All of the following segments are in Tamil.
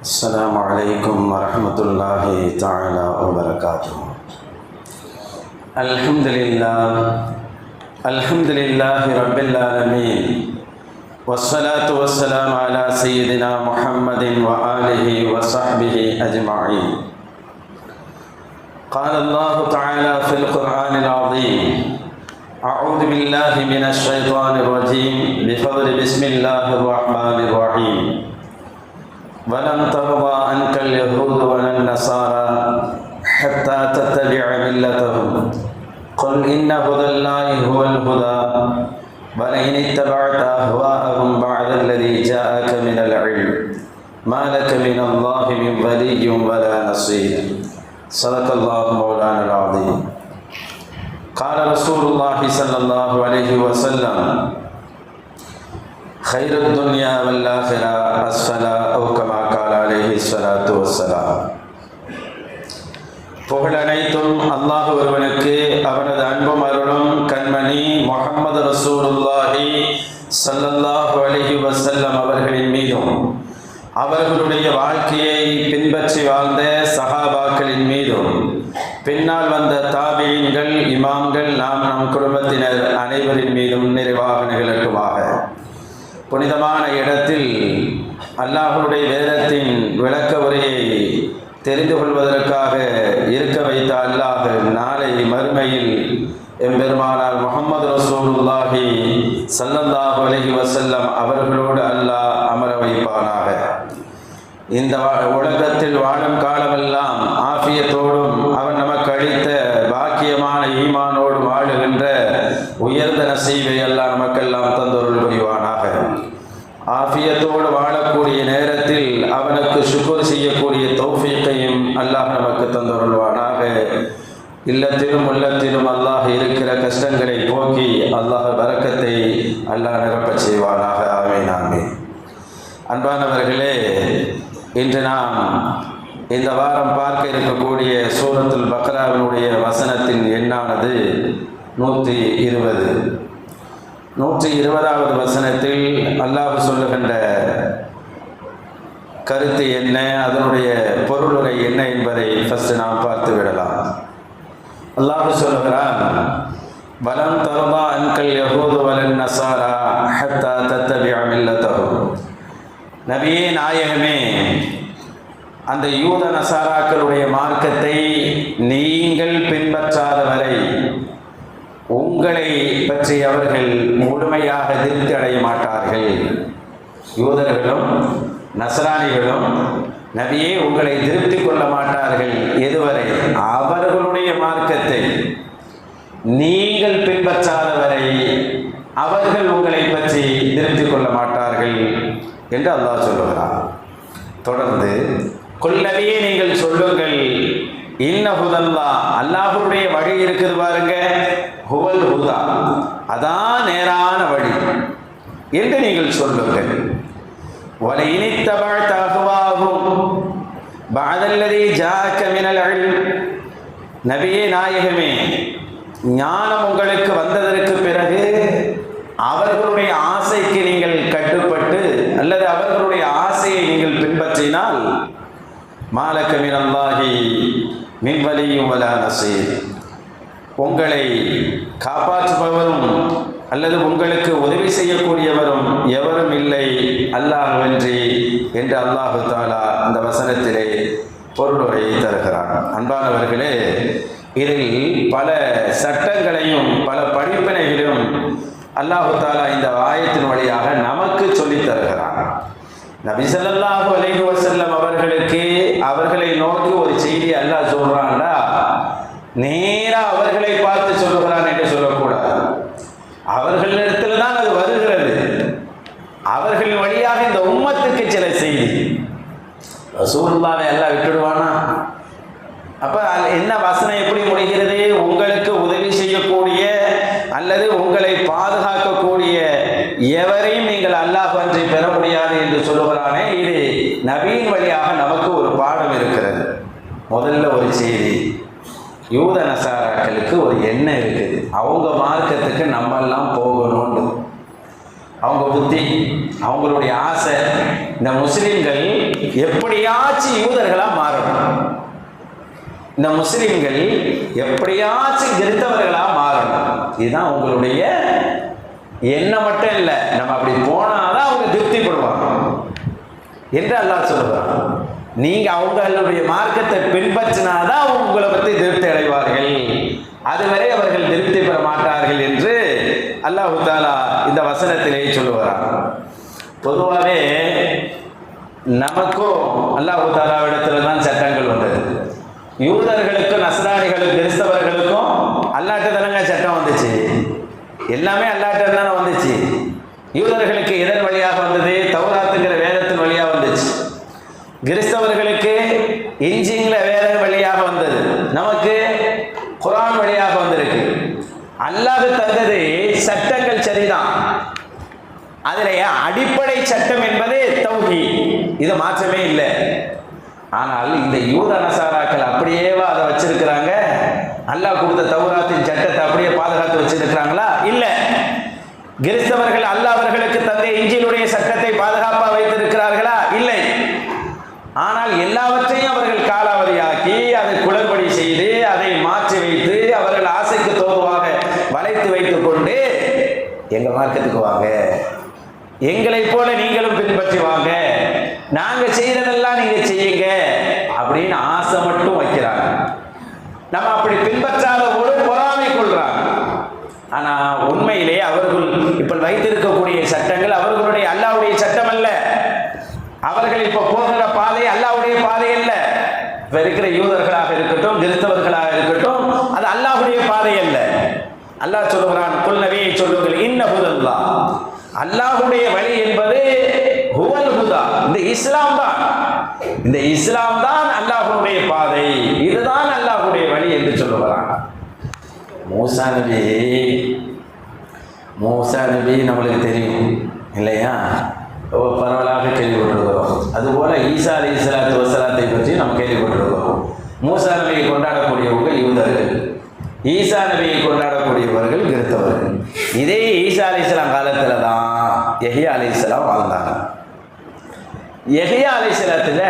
السلام عليكم ورحمة الله تعالى وبركاته. الحمد لله رب العالمين، والصلاة والسلام على سيدنا محمد وآله وصحبه أجمعين. قال الله تعالى في القرآن العظيم: أعوذ بالله من الشيطان الرجيم، بفضل بسم الله الرحمن الرحيم. ولن ترضى عنك اليهود ولا النصارى حتى تتبع ملتهم قل إن هدى الله هو الهدى ولئن اتبعت أهواءهم بعد الذي جاءك من العلم ما لك من الله من ولي ولا نصير. صدق الله مولانا العظيم. قال رسول الله صلى الله عليه وسلم: خير الدنيا والآخرة الصلاة أو كما قال عليه الصلاة والسلام. புகழ் அனைத்தும் அல்லாஹ் ஒருவனுக்கு, அவனது அன்பும் அருளும் கண்மணி முஹம்மது ரசூலுல்லாஹி ஸல்லல்லாஹு அலைஹி வஸல்லம் அவர்களின் மீதும், அவர்களுடைய வாழ்க்கையை பின்பற்றி வாழ்ந்த சஹாபாக்களின் மீதும், பின்னால் வந்த தாபீன்கள், இமாம்கள், நம் குடும்பத்தினர் அனைவரின் மீதும் நிறைவாக நிகழட்டுமாக. புனிதமான இடத்தில் அல்லாஹ்வுடைய வேதத்தின் விளக்க உரையை தெரிந்து கொள்வதற்காக இருக்க வைத்த அல்லாஹ் நாளை மறுமையில் எம்பெருமானார் முஹம்மது ரசூலுல்லாஹி ஸல்லல்லாஹு அலைஹி வஸல்லம் அவர்களோடு அல்லாஹ் அமர வைப்பானாக. இந்த உலகத்தில் வாழும் காலமெல்லாம் ஆஃபியத்தோடும் அவன் நமக்கு அளித்த பாக்கியமான ஈமானோடு வாழுகின்ற உயர்ந்த நசீபை அல்லாஹ் நமக்கெல்லாம் தந்தொருள் புரிவானாக. ஆஃபியத்தோடு வாழக்கூடிய நேரத்தில் அவனுக்கு ஷுக்ர் செய்யக்கூடிய தௌஃபீக்கையும் அல்லாஹ் நமக்கு தந்தொருள்வானாக. இல்லத்திலும் உள்ளத்திலும் அல்லாஹ் இருக்கிற கஷ்டங்களை போக்கி அல்லாஹ் பரக்கத்தை அல்லாஹ் நிரப்பச் செய்வானாக. ஆமீன் ஆமீன். அன்பானவர்களே, இன்று நாம் இந்த வாரம் பார்க்க இருக்கக்கூடிய சூரத்துல் பக்ராவினுடைய வசனத்தின் எண்ணானது 120. 120வது வசனத்தில் அல்லாஹ் சொல்லுகின்ற கருத்து என்ன, அதனுடைய பொருளுரை என்ன என்பதை ஃபர்ஸ்ட் நாம் பார்த்து விடலாம். அல்லாஹ் சொல்லுகிறான்: வலன் தர்தா அன்கல் யஹூது வலன் நஸாரா ஹத்தா தத்தபிஅ மில்லத்தஹும். நபியே நாயகமே, அந்த யூத நசாராக்களுடைய மார்க்கத்தை நீங்கள் பின்பற்றாத வரை உங்களை பற்றி அவர்கள் முழுமையாக திருப்தி அடைய மாட்டார்கள். யூதர்களும் நசராணிகளும் நபியே உங்களை திருப்தி கொள்ள மாட்டார்கள். எதுவரை? அவர்களுடைய மார்க்கத்தை நீங்கள் பின்பற்றாத வரை அவர்கள் உங்களை பற்றி திருப்தி கொள்ள மாட்டார்கள் என்று அல்லாஹ் சொல்லுகிறார். தொடர்ந்து கொல்லவே நீங்கள் சொல்லுங்கள், இன்ன ஹுதல்லா, அல்லாஹ்வுடைய வழி இருக்குது பாருங்க, ஹுவல் ஹுதா, அதான் நேரான வழி என்று நீங்கள் சொல்லுங்கள். வலையின் இத்தபஅத அஹ்வாஹும் பஅதல்லதி ஜாஅக மினல் இல்ம். நபியே நாயகமே, ஞானம் உங்களுக்கு வந்ததற்கு பிறகு அவர்களுடைய ஆசைக்கு நீங்கள் கட்டுப்பட்டு அல்லது அவர்களுடைய ஆசையை நீங்கள் பின்பற்றினால் மாலக மினல்லாஹி மின் வலியும் வலா நஸீர், உங்களை காப்பாற்றுபவரும் அல்லது உங்களுக்கு உதவி செய்யக்கூடியவரும் எவரும் இல்லை அல்லாஹ்வன்றி என்று அல்லாஹு தஆலா அந்த வசனத்திலே பொருளுரை தருகிறான். அன்பானவர்களே, இதில் பல சட்டங்களையும் பல படிப்பினைகளையும் அல்லாஹு தஆலா இந்த ஆயத்தின் வழியாக நமக்கு சொல்லித் தருகிறான். நபி ஸல்லல்லாஹு அலைஹி வஸல்லம் அவர்களுக்கு அவர்களை நோக்கி ஒரு செய்தி அல்லாஹ் சொல்றான்டா, நேரா அவர்களை பார்த்து சொல்லுகிறான் என்று சொல்லக்கூடாது. அவர்களிடத்தில் தான் அது வருகிறது. அவர்கள் வழியாக இந்த உம்மத்துக்கு சில செய்தி. ரசூலுல்லாஹ்வை அல்லாஹ் விட்டுடுவானா? அப்ப என்ன வசனம் எப்படி முடிகிறது? உங்களுக்கு உதவி செய்யக்கூடிய அல்லது உங்களை பாதுகாக்கக்கூடிய எவரையும் நீங்கள் அல்லாஹ்வன்றி பெற முடியாது என்று சொல்லுகிறானே, இது நபியின் வழியாக நமக்கு ஒரு பாடம் இருக்கிறது. முதல்ல ஒரு செய்தி, யூத நசாராக்களுக்கு ஒரு எண்ணம் இருக்குது, அவங்க மார்க்கத்துக்கு நம்ம எல்லாம் போகணும்னு. அவங்க புத்தி, அவங்களுடைய ஆசை, இந்த முஸ்லிம்கள் எப்படியாச்சும் யூதர்களா மாறணும், இந்த முஸ்லிம்கள் எப்படியாச்சும் கிறிஸ்தவர்களா மாறணும். இதுதான் உங்களுடைய எண்ணம் மட்டும் இல்லை. நம்ம அப்படி போனாதான் அவங்க திருப்திப்படுவாங்க என்று அல்லாஹ் சொல்றான். நீங்க அவங்களுடைய மார்க்கத்தை பின்பற்றினாதான் அவங்க உங்களை பற்றி திருப்தி அடைவார்கள், அதுவரை அவர்கள் திருப்தி பெற மாட்டார்கள் என்று அல்லாஹ் தஆலா இந்த வசனத்திலேயே சொல்லுவார். பொதுவாகவே நமக்கும் அல்லாஹ் தஆலாவிடத்துல தான் சட்டங்கள் வந்தது. யூதர்களுக்கும் நஸ்ரானிகளுக்கும் கிறிஸ்தவர்களுக்கும் அல்லாஹ்ட்ட தானங்க சட்டம் வந்துச்சு, எல்லாமே அல்லாஹ்ட்ட தானே வந்துச்சு. யூதர்களுக்கு எதன் வழியாக வந்தது? தௌராத்துங்கிற வேதத்தின் வழியாக வந்துச்சு. கிறிஸ்தவர்களுக்கு இஞ்சிங்கிற வேத வழியாக வந்தது. நமக்கு குர்ஆன் வழியாக வந்திருக்கு. அல்லாஹ் தந்தது சட்டங்கள் சரிதான், அதில் அடிப்படை சட்டம் என்பது தௌஹீத், இது மாற்றமே இல்லை. ஆனால் இந்த யூத நசாராக்கள் அப்படியேவா அதை வச்சிருக்கிறாங்க? அல்லாஹ் கொடுத்த தௌராத்தின் சட்டத்தை அப்படியே பாதுகாத்து வச்சிருக்கிறாங்களா? இல்லை. கிறிஸ்தவர்கள் அல்லாஹ் அவர்களுக்கு தந்த இஞ்சிலுடைய சட்டத்தை பாதுகாப்பாக வைத்திருக்கிறார்களா? இல்லை. ஆனால் எல்லாவற்றையும் அவர்கள் காலாவதியாக்கி அதை குளறுபடி செய்து அதை மாற்றி வைத்து அவர்கள் ஆசைக்கு தோதுவாக வளைத்து வைத்துக் கொண்டு எங்க மார்க்கத்துக்கு வாங்க, எங்களை போல நீங்களும் பின்பற்றி வாங்க, நாங்க செய்யறதெல்லாம் நீங்க செய்யுங்க அப்படின்னு ஆசை மட்டும் வைக்கிறாங்க. நம்ம அப்படி பின்பற்றாத போது பொறாமை கொள்றாங்க. ஆனா உண்மையிலே அவர்கள் இப்ப வைத்திருக்கக்கூடிய சட்டங்கள் அவர்களுடைய அல்லாஹ்வுடைய சட்டம் அல்ல. அவர்கள் இப்ப போகிற பாதை அல்லாஹ்வுடைய பாதை அல்ல. இப்ப இருக்கிற யூதர்களாக இருக்கட்டும் கிறிஸ்தவர்களாக இருக்கட்டும், அது அல்லாஹ்வுடைய பாதை அல்ல. அல்லாஹ் சொல்லுகிறான், குல் நபியை சொல்லுங்கள், இன்ன ஹுதல்லாஹ், அல்லாஹ்வுடைய வழி என்பது ஹுவல் ஹுதா, இந்த இஸ்லாம் தான். இந்த இஸ்லாம் தான் அல்லாஹ்வுடைய பாதை, இதுதான் அல்லாஹ்வுடைய வழி என்று சொல்லுகிறான். மூசா நபி நம்மளுக்கு தெரியும் இல்லையா? பரவலாக கேள்விப்பட்டிருக்கிறோம். அதுபோல ஈசா அலைஹிஸ்ஸலாத்து வஸ்ஸலாத்தை பற்றி நாம் கேள்விப்பட்டிருக்கிறோம். மூசா நபியை கொண்டாடக்கூடியவங்க யூதர்கள், ஈசா நபியை கொண்டாடக்கூடியவர்கள் கிறிஸ்தவர்கள். இதே ஈசா அலைஹிஸ்ஸலாம் காலத்தில் தான் யஹ்யா அலைஹிஸ்ஸலாம் வாழ்ந்தாங்க. யஹ்யா அலைஹிஸ்ஸலாத்துல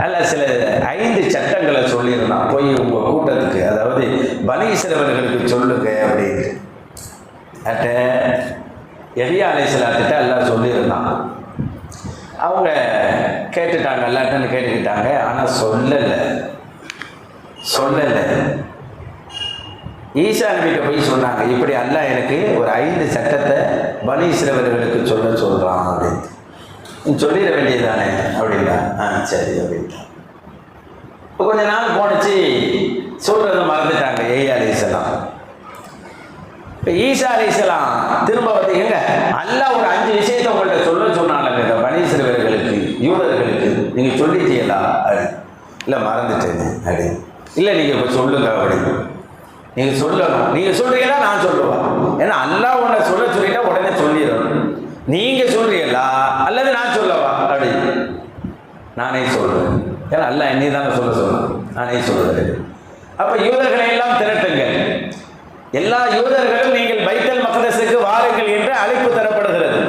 அல்ல சில 5 சட்டங்களை சொல்லியிருந்தான். போய் உங்க கூட்டத்துக்கு, அதாவது பனி இஸ்ரவேலர்களுக்கு சொல்லுங்க அப்படின்னு யஹ்யா அலைஹிஸ்ஸலாத்திட்ட அல்லாஹ் சொல்லியிருந்தான். அவங்க கேட்டுட்டாங்க, அல்லாஹ்ட்டன்னு கேட்டுக்கிட்டாங்க. ஆனால் சொல்லலை. ஈசா நபிகிட்ட போய் சொன்னாங்க, இப்படி அல்லாஹ் எனக்கு ஒரு 5 சட்டத்தை பனி இஸ்ரவேலர்களுக்கு சொல்கிறான் அப்படின்னு. சொல்லிட வேண்டியதானே அப்படின்னா, சரி அப்படின்ட்டு. இப்போ கொஞ்ச நாள் போனுச்சு, சொல்றதை மறந்துட்டாங்க யஹ்யா அலைஹிஸ்ஸலாம். இப்போ ஈசா அலைஹிஸ்ஸலாம் திரும்ப வந்து, எங்க அல்லாஹ் ஒரு 5 விஷயத்தை உங்கள்கிட்ட சொன்னாங்க இந்த பனி இஸ்ரவேலர்களுக்கு யூதர்களுக்கு, நீங்க சொல்லிட்டீங்களா? இல்லை மறந்துட்டேன் அப்படி. இல்லை நீங்க இப்போ சொல்லுங்க அப்படின்னு. நீங்க சொல்லணும், நீங்க சொல்றீங்களா நான் சொல்லுவேன். ஏன்னா அல்லாஹ் உன்னை சொல்லிட்டா உடனே சொல்லிடணும். நீங்க சொல்றீங்களா அல்லது நான் சொல்லவா? அப்படி நானே சொல்றேன். ஏன்னா அல்லாஹ் என்னை தானே சொல்லணும், நானே சொல்றேன். அப்ப யூதர்களை எல்லாம் திரட்டுங்க, எல்லா யூதர்களும் நீங்கள் பைத்தல் மக்தஸுக்கு வாருங்கள் என்று அழைப்பு தரப்படுகிறது.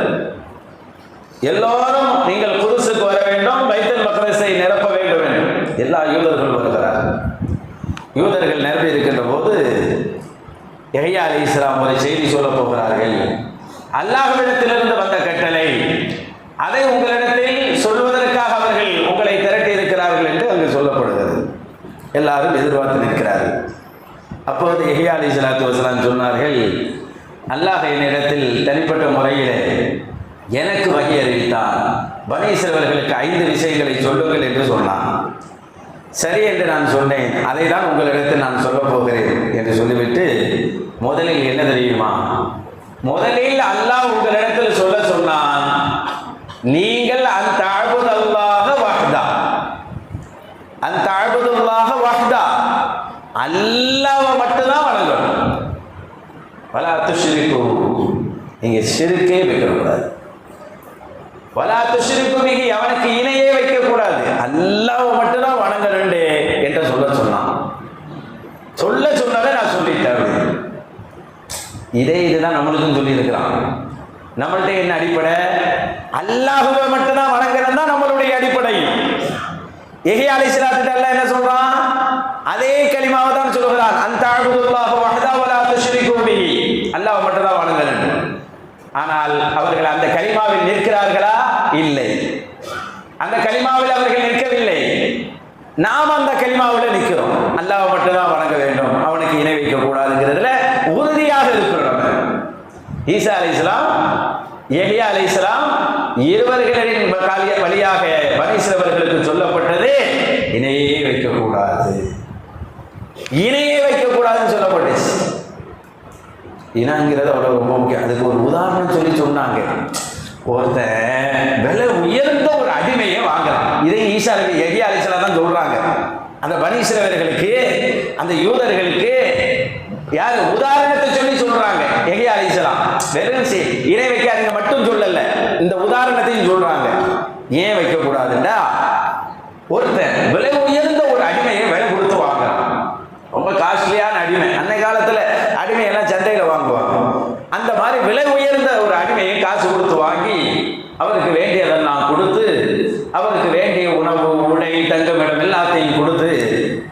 எல்லோரும் நீங்கள் குதுஸுக்கு வர வேண்டும், பைத்தல் மக்தஸை நிரப்ப வேண்டும் என்று எல்லா யூதர்களும் வருகிறார்கள். யூதர்கள் நிரப்பி இருக்கின்ற போது யஹ்யா அலைஹிஸ்ஸலாம் ஒரு செய்தி சொல்ல போகிறார்கள். அல்லாஹ்விடத்திலிருந்து வந்த கட்டளை, அதை உங்களிடத்தில் சொல்வதற்காக அவர்கள் உங்களை திரட்டி இருக்கிறார்கள் என்று அங்கு சொல்லப்படுகிறது. எல்லாரும் எதிர்பார்த்து நிற்கிறார்கள். அப்போது யஹ்யா அலைஹிஸ்ஸலாத்து வஸ்ஸலாம் சொன்னார்கள், அல்லாஹ் என்னிடத்தில் தனிப்பட்ட முறையிலே எனக்கு வகி அறிவித்தான், பனி இஸ்ரவேலர்களுக்கு 5 விஷயங்களை சொல்லுங்கள் என்று சொன்னான். சரி என்று நான் சொன்னேன், அதை தான் உங்களிடத்தில் நான் சொல்ல போகிறேன் என்று சொல்லிவிட்டு, முதலில் என்ன தெரியுமா? முதலில் அல்லாஹ் உங்களிடத்தில் சொல்ல சொன்னான், நீங்கள் அந்த அஅ்புதல்லாஹ வஹ்தா, அந்த அஅ்புதல்லாஹ வஹ்தா, அல்லாஹ்வை மட்டும்தான் வணங்கணும். வலா துஷ்ரிகு, நீங்க ஷிர்கே வைக்கக்கூடாது. வலா துஷ்ரிகு பிஹி, அவனுக்கு இணையே வைக்கக்கூடாது. அல்லாஹ்வை மட்டும்தான் வணங்கணும் என்று சொல்ல சொன்னான். சொன்னதை நான் சொல்லிட்டேன். இதுதான் நம்மளுக்கும் சொல்லி இருக்கிறான். நம்மள்ட்ட என்ன அடிப்படை? அல்லாஹ்வை மட்டும்தான் வணங்குறது தான் நம்மளுடைய அடிப்படை. யஹ்யா அலைஹிஸ்ஸலாத்து அல்லாஹ் என்ன சொல்றான்? அதே கலிமாவை தான் சொல்கிறான். அந்த அஅ்புதுல்லாஹ வஹ்தஹு வலா துஷ்ரிகு பிஹி, அல்லாஹ் மட்டும்தான் வணங்கணும். ஆனால் அவர்கள் அந்த கலிமாவில் நிற்கிறார்களா? இல்லை. அந்த கலிமாவில் அவர்கள் நிற்கவில்லை. நாம் அந்த கலிமாவில் நிற்கிறோம். அல்லாஹ் மட்டும்தான் வணங்க வேண்டும், அவனுக்கு இணை வைக்க கூடாதுங்கிறதுல உறுதியாக இருக்கிறோம். ஈசா அலைஹிஸ்ஸலாம், யஹ்யா அலைஹிஸ்ஸலாம் இருவர்களின் வழியாக பனி இஸ்ரவேலர்களுக்கு சொல்லப்பட்டது இணையே வைக்கக்கூடாது, இணையே வைக்கக்கூடாதுன்னு சொல்லப்பட்டுச்சு. இனங்கிறது அவ்வளவு ரொம்ப முக்கியம். அதுக்கு ஒரு உதாரணம் சொல்லி சொன்னாங்க. ஒருத்தன் விலை உயர்ந்த ஒரு அடிமையை வாங்கலாம். இதை ஈசா யஹ்யா அலைஹிஸ்ஸலாம் தான் சொல்றாங்க. அந்த பனி இஸ்ரவேலர்களுக்கு, அந்த யூதர்களுக்கு யாரு உதாரணத்தை சொல்லி சொல்றாங்க. யஹ்யா அலைஹிஸ்ஸலாம் வெறும் இணை வைக்காதீங்க மட்டும் சொல்லல, இந்த உதாரணத்தையும் சொல்றாங்க. ஏன் வைக்க கூடாதுண்டா, ஒருத்தன் விலை உயர்ந்த ஒரு அடிமையை விலை கொடுத்து வாங்கலாம். ரொம்ப காஸ்ட்லியான அடிமை. அன்னை காலத்துல அடிமையெல்லாம் சந்தையில வாங்குவாங்க. அந்த மாதிரி விலை உயர்ந்த ஒரு அடிமையை காசு கொடுத்து வாங்கி அவருக்கு வேண்டியதெல்லாம் கொடுத்து, அவருக்கு வேண்டிய உணவு, உடை, தங்குமிடம் எல்லாத்தையும் கொடுத்து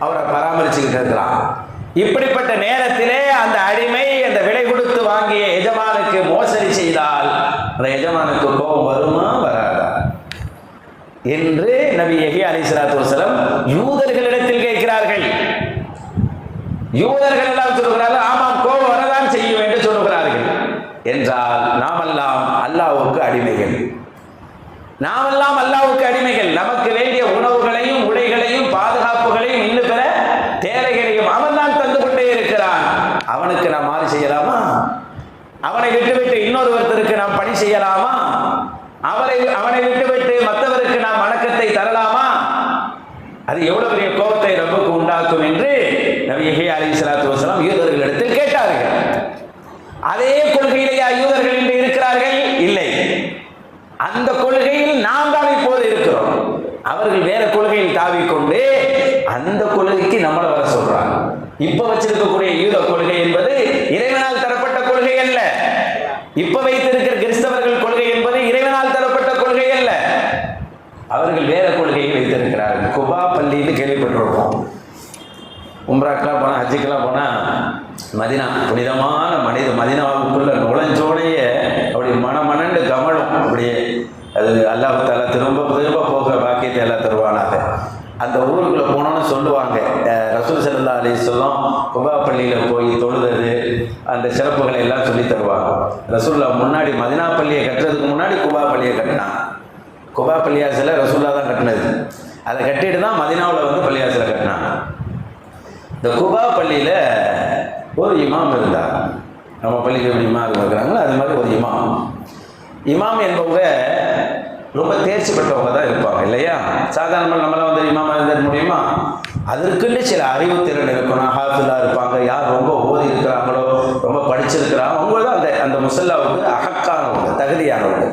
அவரை பராமரிச்சுக்கிட்டு இருக்கிறான். இப்படிப்பட்ட நேரத்திலே அந்த அடிமை அந்த விலை கொடுத்து வாங்கிய எஜமானுக்கு மோசடி செய்தால் அந்த எஜமானுக்கு கோபம் வருமா வராதா என்று நபி யஹ்யா அலைஹிஸ்ஸலாத்து வஸலாம் யூதர்களிடத்தில் கேட்கிறார்கள். யூதர்கள் எல்லாம் சொல்கிறார்கள், ஆமாம் கோபம் வரதான் செய்யும் என்று சொல்கிறார்கள். என்றால் நாமெல்லாம் அல்லாஹ்வுக்கு அடிமைகள். நாமெல்லாம் அல்லாஹ்வுக்கு அடிமைகள். நமக்கு வேண்டிய உணவுகளையும், உடைகளையும், பாதுகாப்புகளையும், இன்னும் பிற தேவைகளையும் அவன் தான் தந்து கொண்டே இருக்கிறான். அவனுக்கு நாம் மாறு செய்யலாமா? அவனை விட்டுவிட்டு இன்னொருவருக்கு நாம் பணி செய்யலாமா? அவனை விட்டுவிட்டு மற்றவருக்கு நாம் வணக்கத்தை தரலாமா? அது எவ்வளவு பெரிய கோபத்தை ரப்புக்கு உண்டாக்கும் என்று நபி யஹ்யா அலைஹிஸ்ஸலாத்து வஸலாம் யூதர்களிடத்தில் கேட்டார்கள். அதே கொள்கையிலேயா யூதர்கள் இன்று இருக்கிறார்கள்? இல்லை. அந்த கொள்கையில் நாம் தான் இப்போது இருக்கிறோம். அவர்கள் வேற கொள்கையில் தாவிக்கொண்டு அந்த கொள்கைக்கு நம்மளை வர சொல்றாங்க. இப்ப வச்சிருக்கக்கூடிய யூத கொள்கை என்பது இறைவனால் தரப்பட்ட கொள்கை அல்ல. இப்ப வைத்திருக்கிற கிறிஸ்தவர்கள் கொள்கை என்பது இறைவனால் தரப்பட்ட கொள்கை அல்ல. அவர்கள் வேற கொள்கையை வைத்திருக்கிறார்கள். குபா பள்ளின்னு கேள்விப்பட்டிருப்போம். உம்ராக்கெல்லாம் போனால், ஹஜ்ஜுக்கெல்லாம் போனால் மதினா, புனிதமான மதினாவுக்குள்ள நுழைஞ்சோடைய அப்படி மனமனண்டு கமலும். அப்படியே அது அல்லாஹ் தஆலா திரும்ப திரும்ப போகிற பாக்கியத்தை எல்லாம் தருவானாக. அந்த ஊருக்குள்ளே போனோன்னு சொல்லுவாங்க, ரசூல் ஸல்லல்லாஹு அலைஹி வஸல்லம் குபா பள்ளியில் போய் தொழுதது, அந்த சிறப்புகளை எல்லாம் சொல்லி தருவாங்க. ரசூலுல்லாஹ் முன்னாடி மதினா பள்ளியை கட்டுறதுக்கு முன்னாடி குபா பள்ளியை கட்டினாங்க. குபா பள்ளியாசில ரசூலுல்லாஹ் தான் கட்டினது. அதை கட்டிட்டு தான் மதினாவில் வந்து பள்ளியாசில கட்டினாங்க. இந்த குபா பள்ளியில் ஒரு இமாம் இருந்தார். நம்ம பள்ளிக்கு எப்படி இமாம் இருக்கிறாங்களோ அது மாதிரி ஒரு இமாம் என்பவங்க ரொம்ப தேர்ச்சி பெற்றவங்க தான் இருப்பாங்க இல்லையா? சாதாரணமாக நம்மளாம் வந்து இமாமாக இருந்துட முடியுமா? அதற்குன்னு சில அறிவுத்திறன் இருக்கணும். ஹாஃபிலாக இருப்பாங்க. யார் ரொம்ப ஓதி இருக்கிறாங்களோ, ரொம்ப படிச்சிருக்கிறாங்க, அவங்க தான் அந்த முஸல்லாவுக்கு அஹக்கானவங்க, தகுதியானவங்க.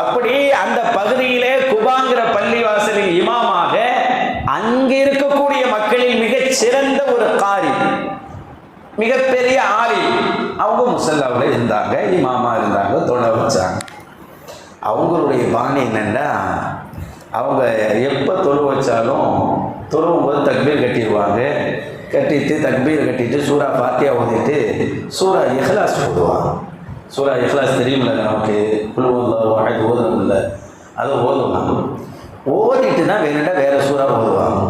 அப்படி அந்த பகுதியிலே குபாங்கிற பள்ளி வாசலின் இமாமாக அங்கே இருக்கக்கூடிய மக்களில் மிகச் சிறந்த ஒரு காரி, மிகப்பெரிய ஆலி, அவங்க முஸல்லாவில் இருந்தாங்க, இமாமா இருந்தாங்க, தொலை வச்சாங்க. அவங்களுடைய பாணி என்னென்னா, அவங்க எப்போ தொழு வச்சாலும் தொழுவும் போது தக்பீர் கட்டிடுவாங்க. கட்டிட்டு தக்பீர் கட்டிட்டு சூரா ஃபாத்தியா ஓதிட்டு சூரா இஹ்லாஸ் ஓதுவாங்க. சூரா இஹ்லாஸ் தெரியுமில்ல நமக்கு, குல்ஹுவல்லாஹு அஹத் ஓதுறதில்ல, அதை ஓதுவாங்க. ஓதிட்டு தான் வேணுண்டா வேறு சூறா ஓதுவாங்க.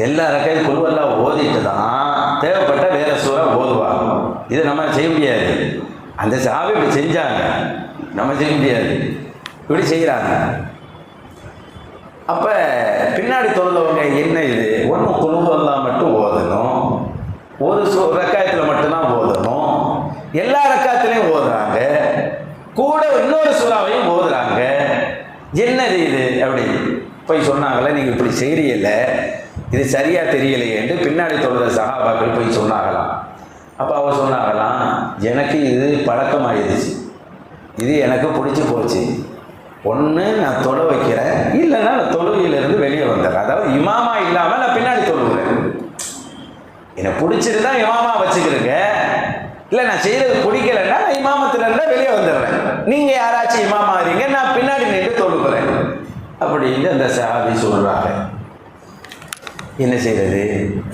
எல்லா ரக்கையும் குல்ஹுவல்லாஹ் ஓதிட்டு தான் தேவைப்பட்ட வேறு சூறா ஓதுவாங்க. இதை நம்ம செய்ய முடியாது. அந்த சஹாபி இப்படி செஞ்சாங்க, நம்ம செய்ய முடியாது. இப்படி செய்கிறாங்க. அப்போ பின்னாடி தொழுதவங்க என்ன இது, ஒன்று குல்ஹுவல்லாஹ் மட்டும் ஓதணும், ஒரு ரக்காயத்தில் மட்டும்தான் ஓதணும், எல்லா ரக்காயத்திலையும் ஓதுறாங்க, கூட இன்னொரு சூறாவையும் ஓதுறாங்க, என்னது இது அப்படி போய் சொன்னாங்களே, நீங்கள் இப்படி செய்கிறீல்ல, இது சரியாக தெரியலையே என்று பின்னாடி தொழுத சஹாபாக்கள் போய் சொன்னாங்களாம். அப்போ அவர் சொன்னாங்களாம், எனக்கு இது பழக்கமாகிடுச்சு, இது எனக்கு பிடிச்சி போச்சு, ஒன்று நான் தொலை வைக்கிறேன், இல்லைன்னா நான் தொழுகையிலிருந்து வெளியே வந்துடுறேன். அதாவது இமாமா இல்லாமல் நான் பின்னாடி தொழுகிறேன். என்னை பிடிச்சிட்டு தான் இமாமா வச்சுக்கிறேங்க, இல்லை நான் செய்யறது பிடிக்கலன்னா நான் இமாமத்துல இருந்தா வெளியே வந்துடுறேன், நீங்க யாராச்சும் இமாமா ஆறீங்க, நான் பின்னாடி நின்று தொழுகிறேன் அப்படின்னு அந்த சஹாபி சொல்றாங்க. என்ன செய்யறது?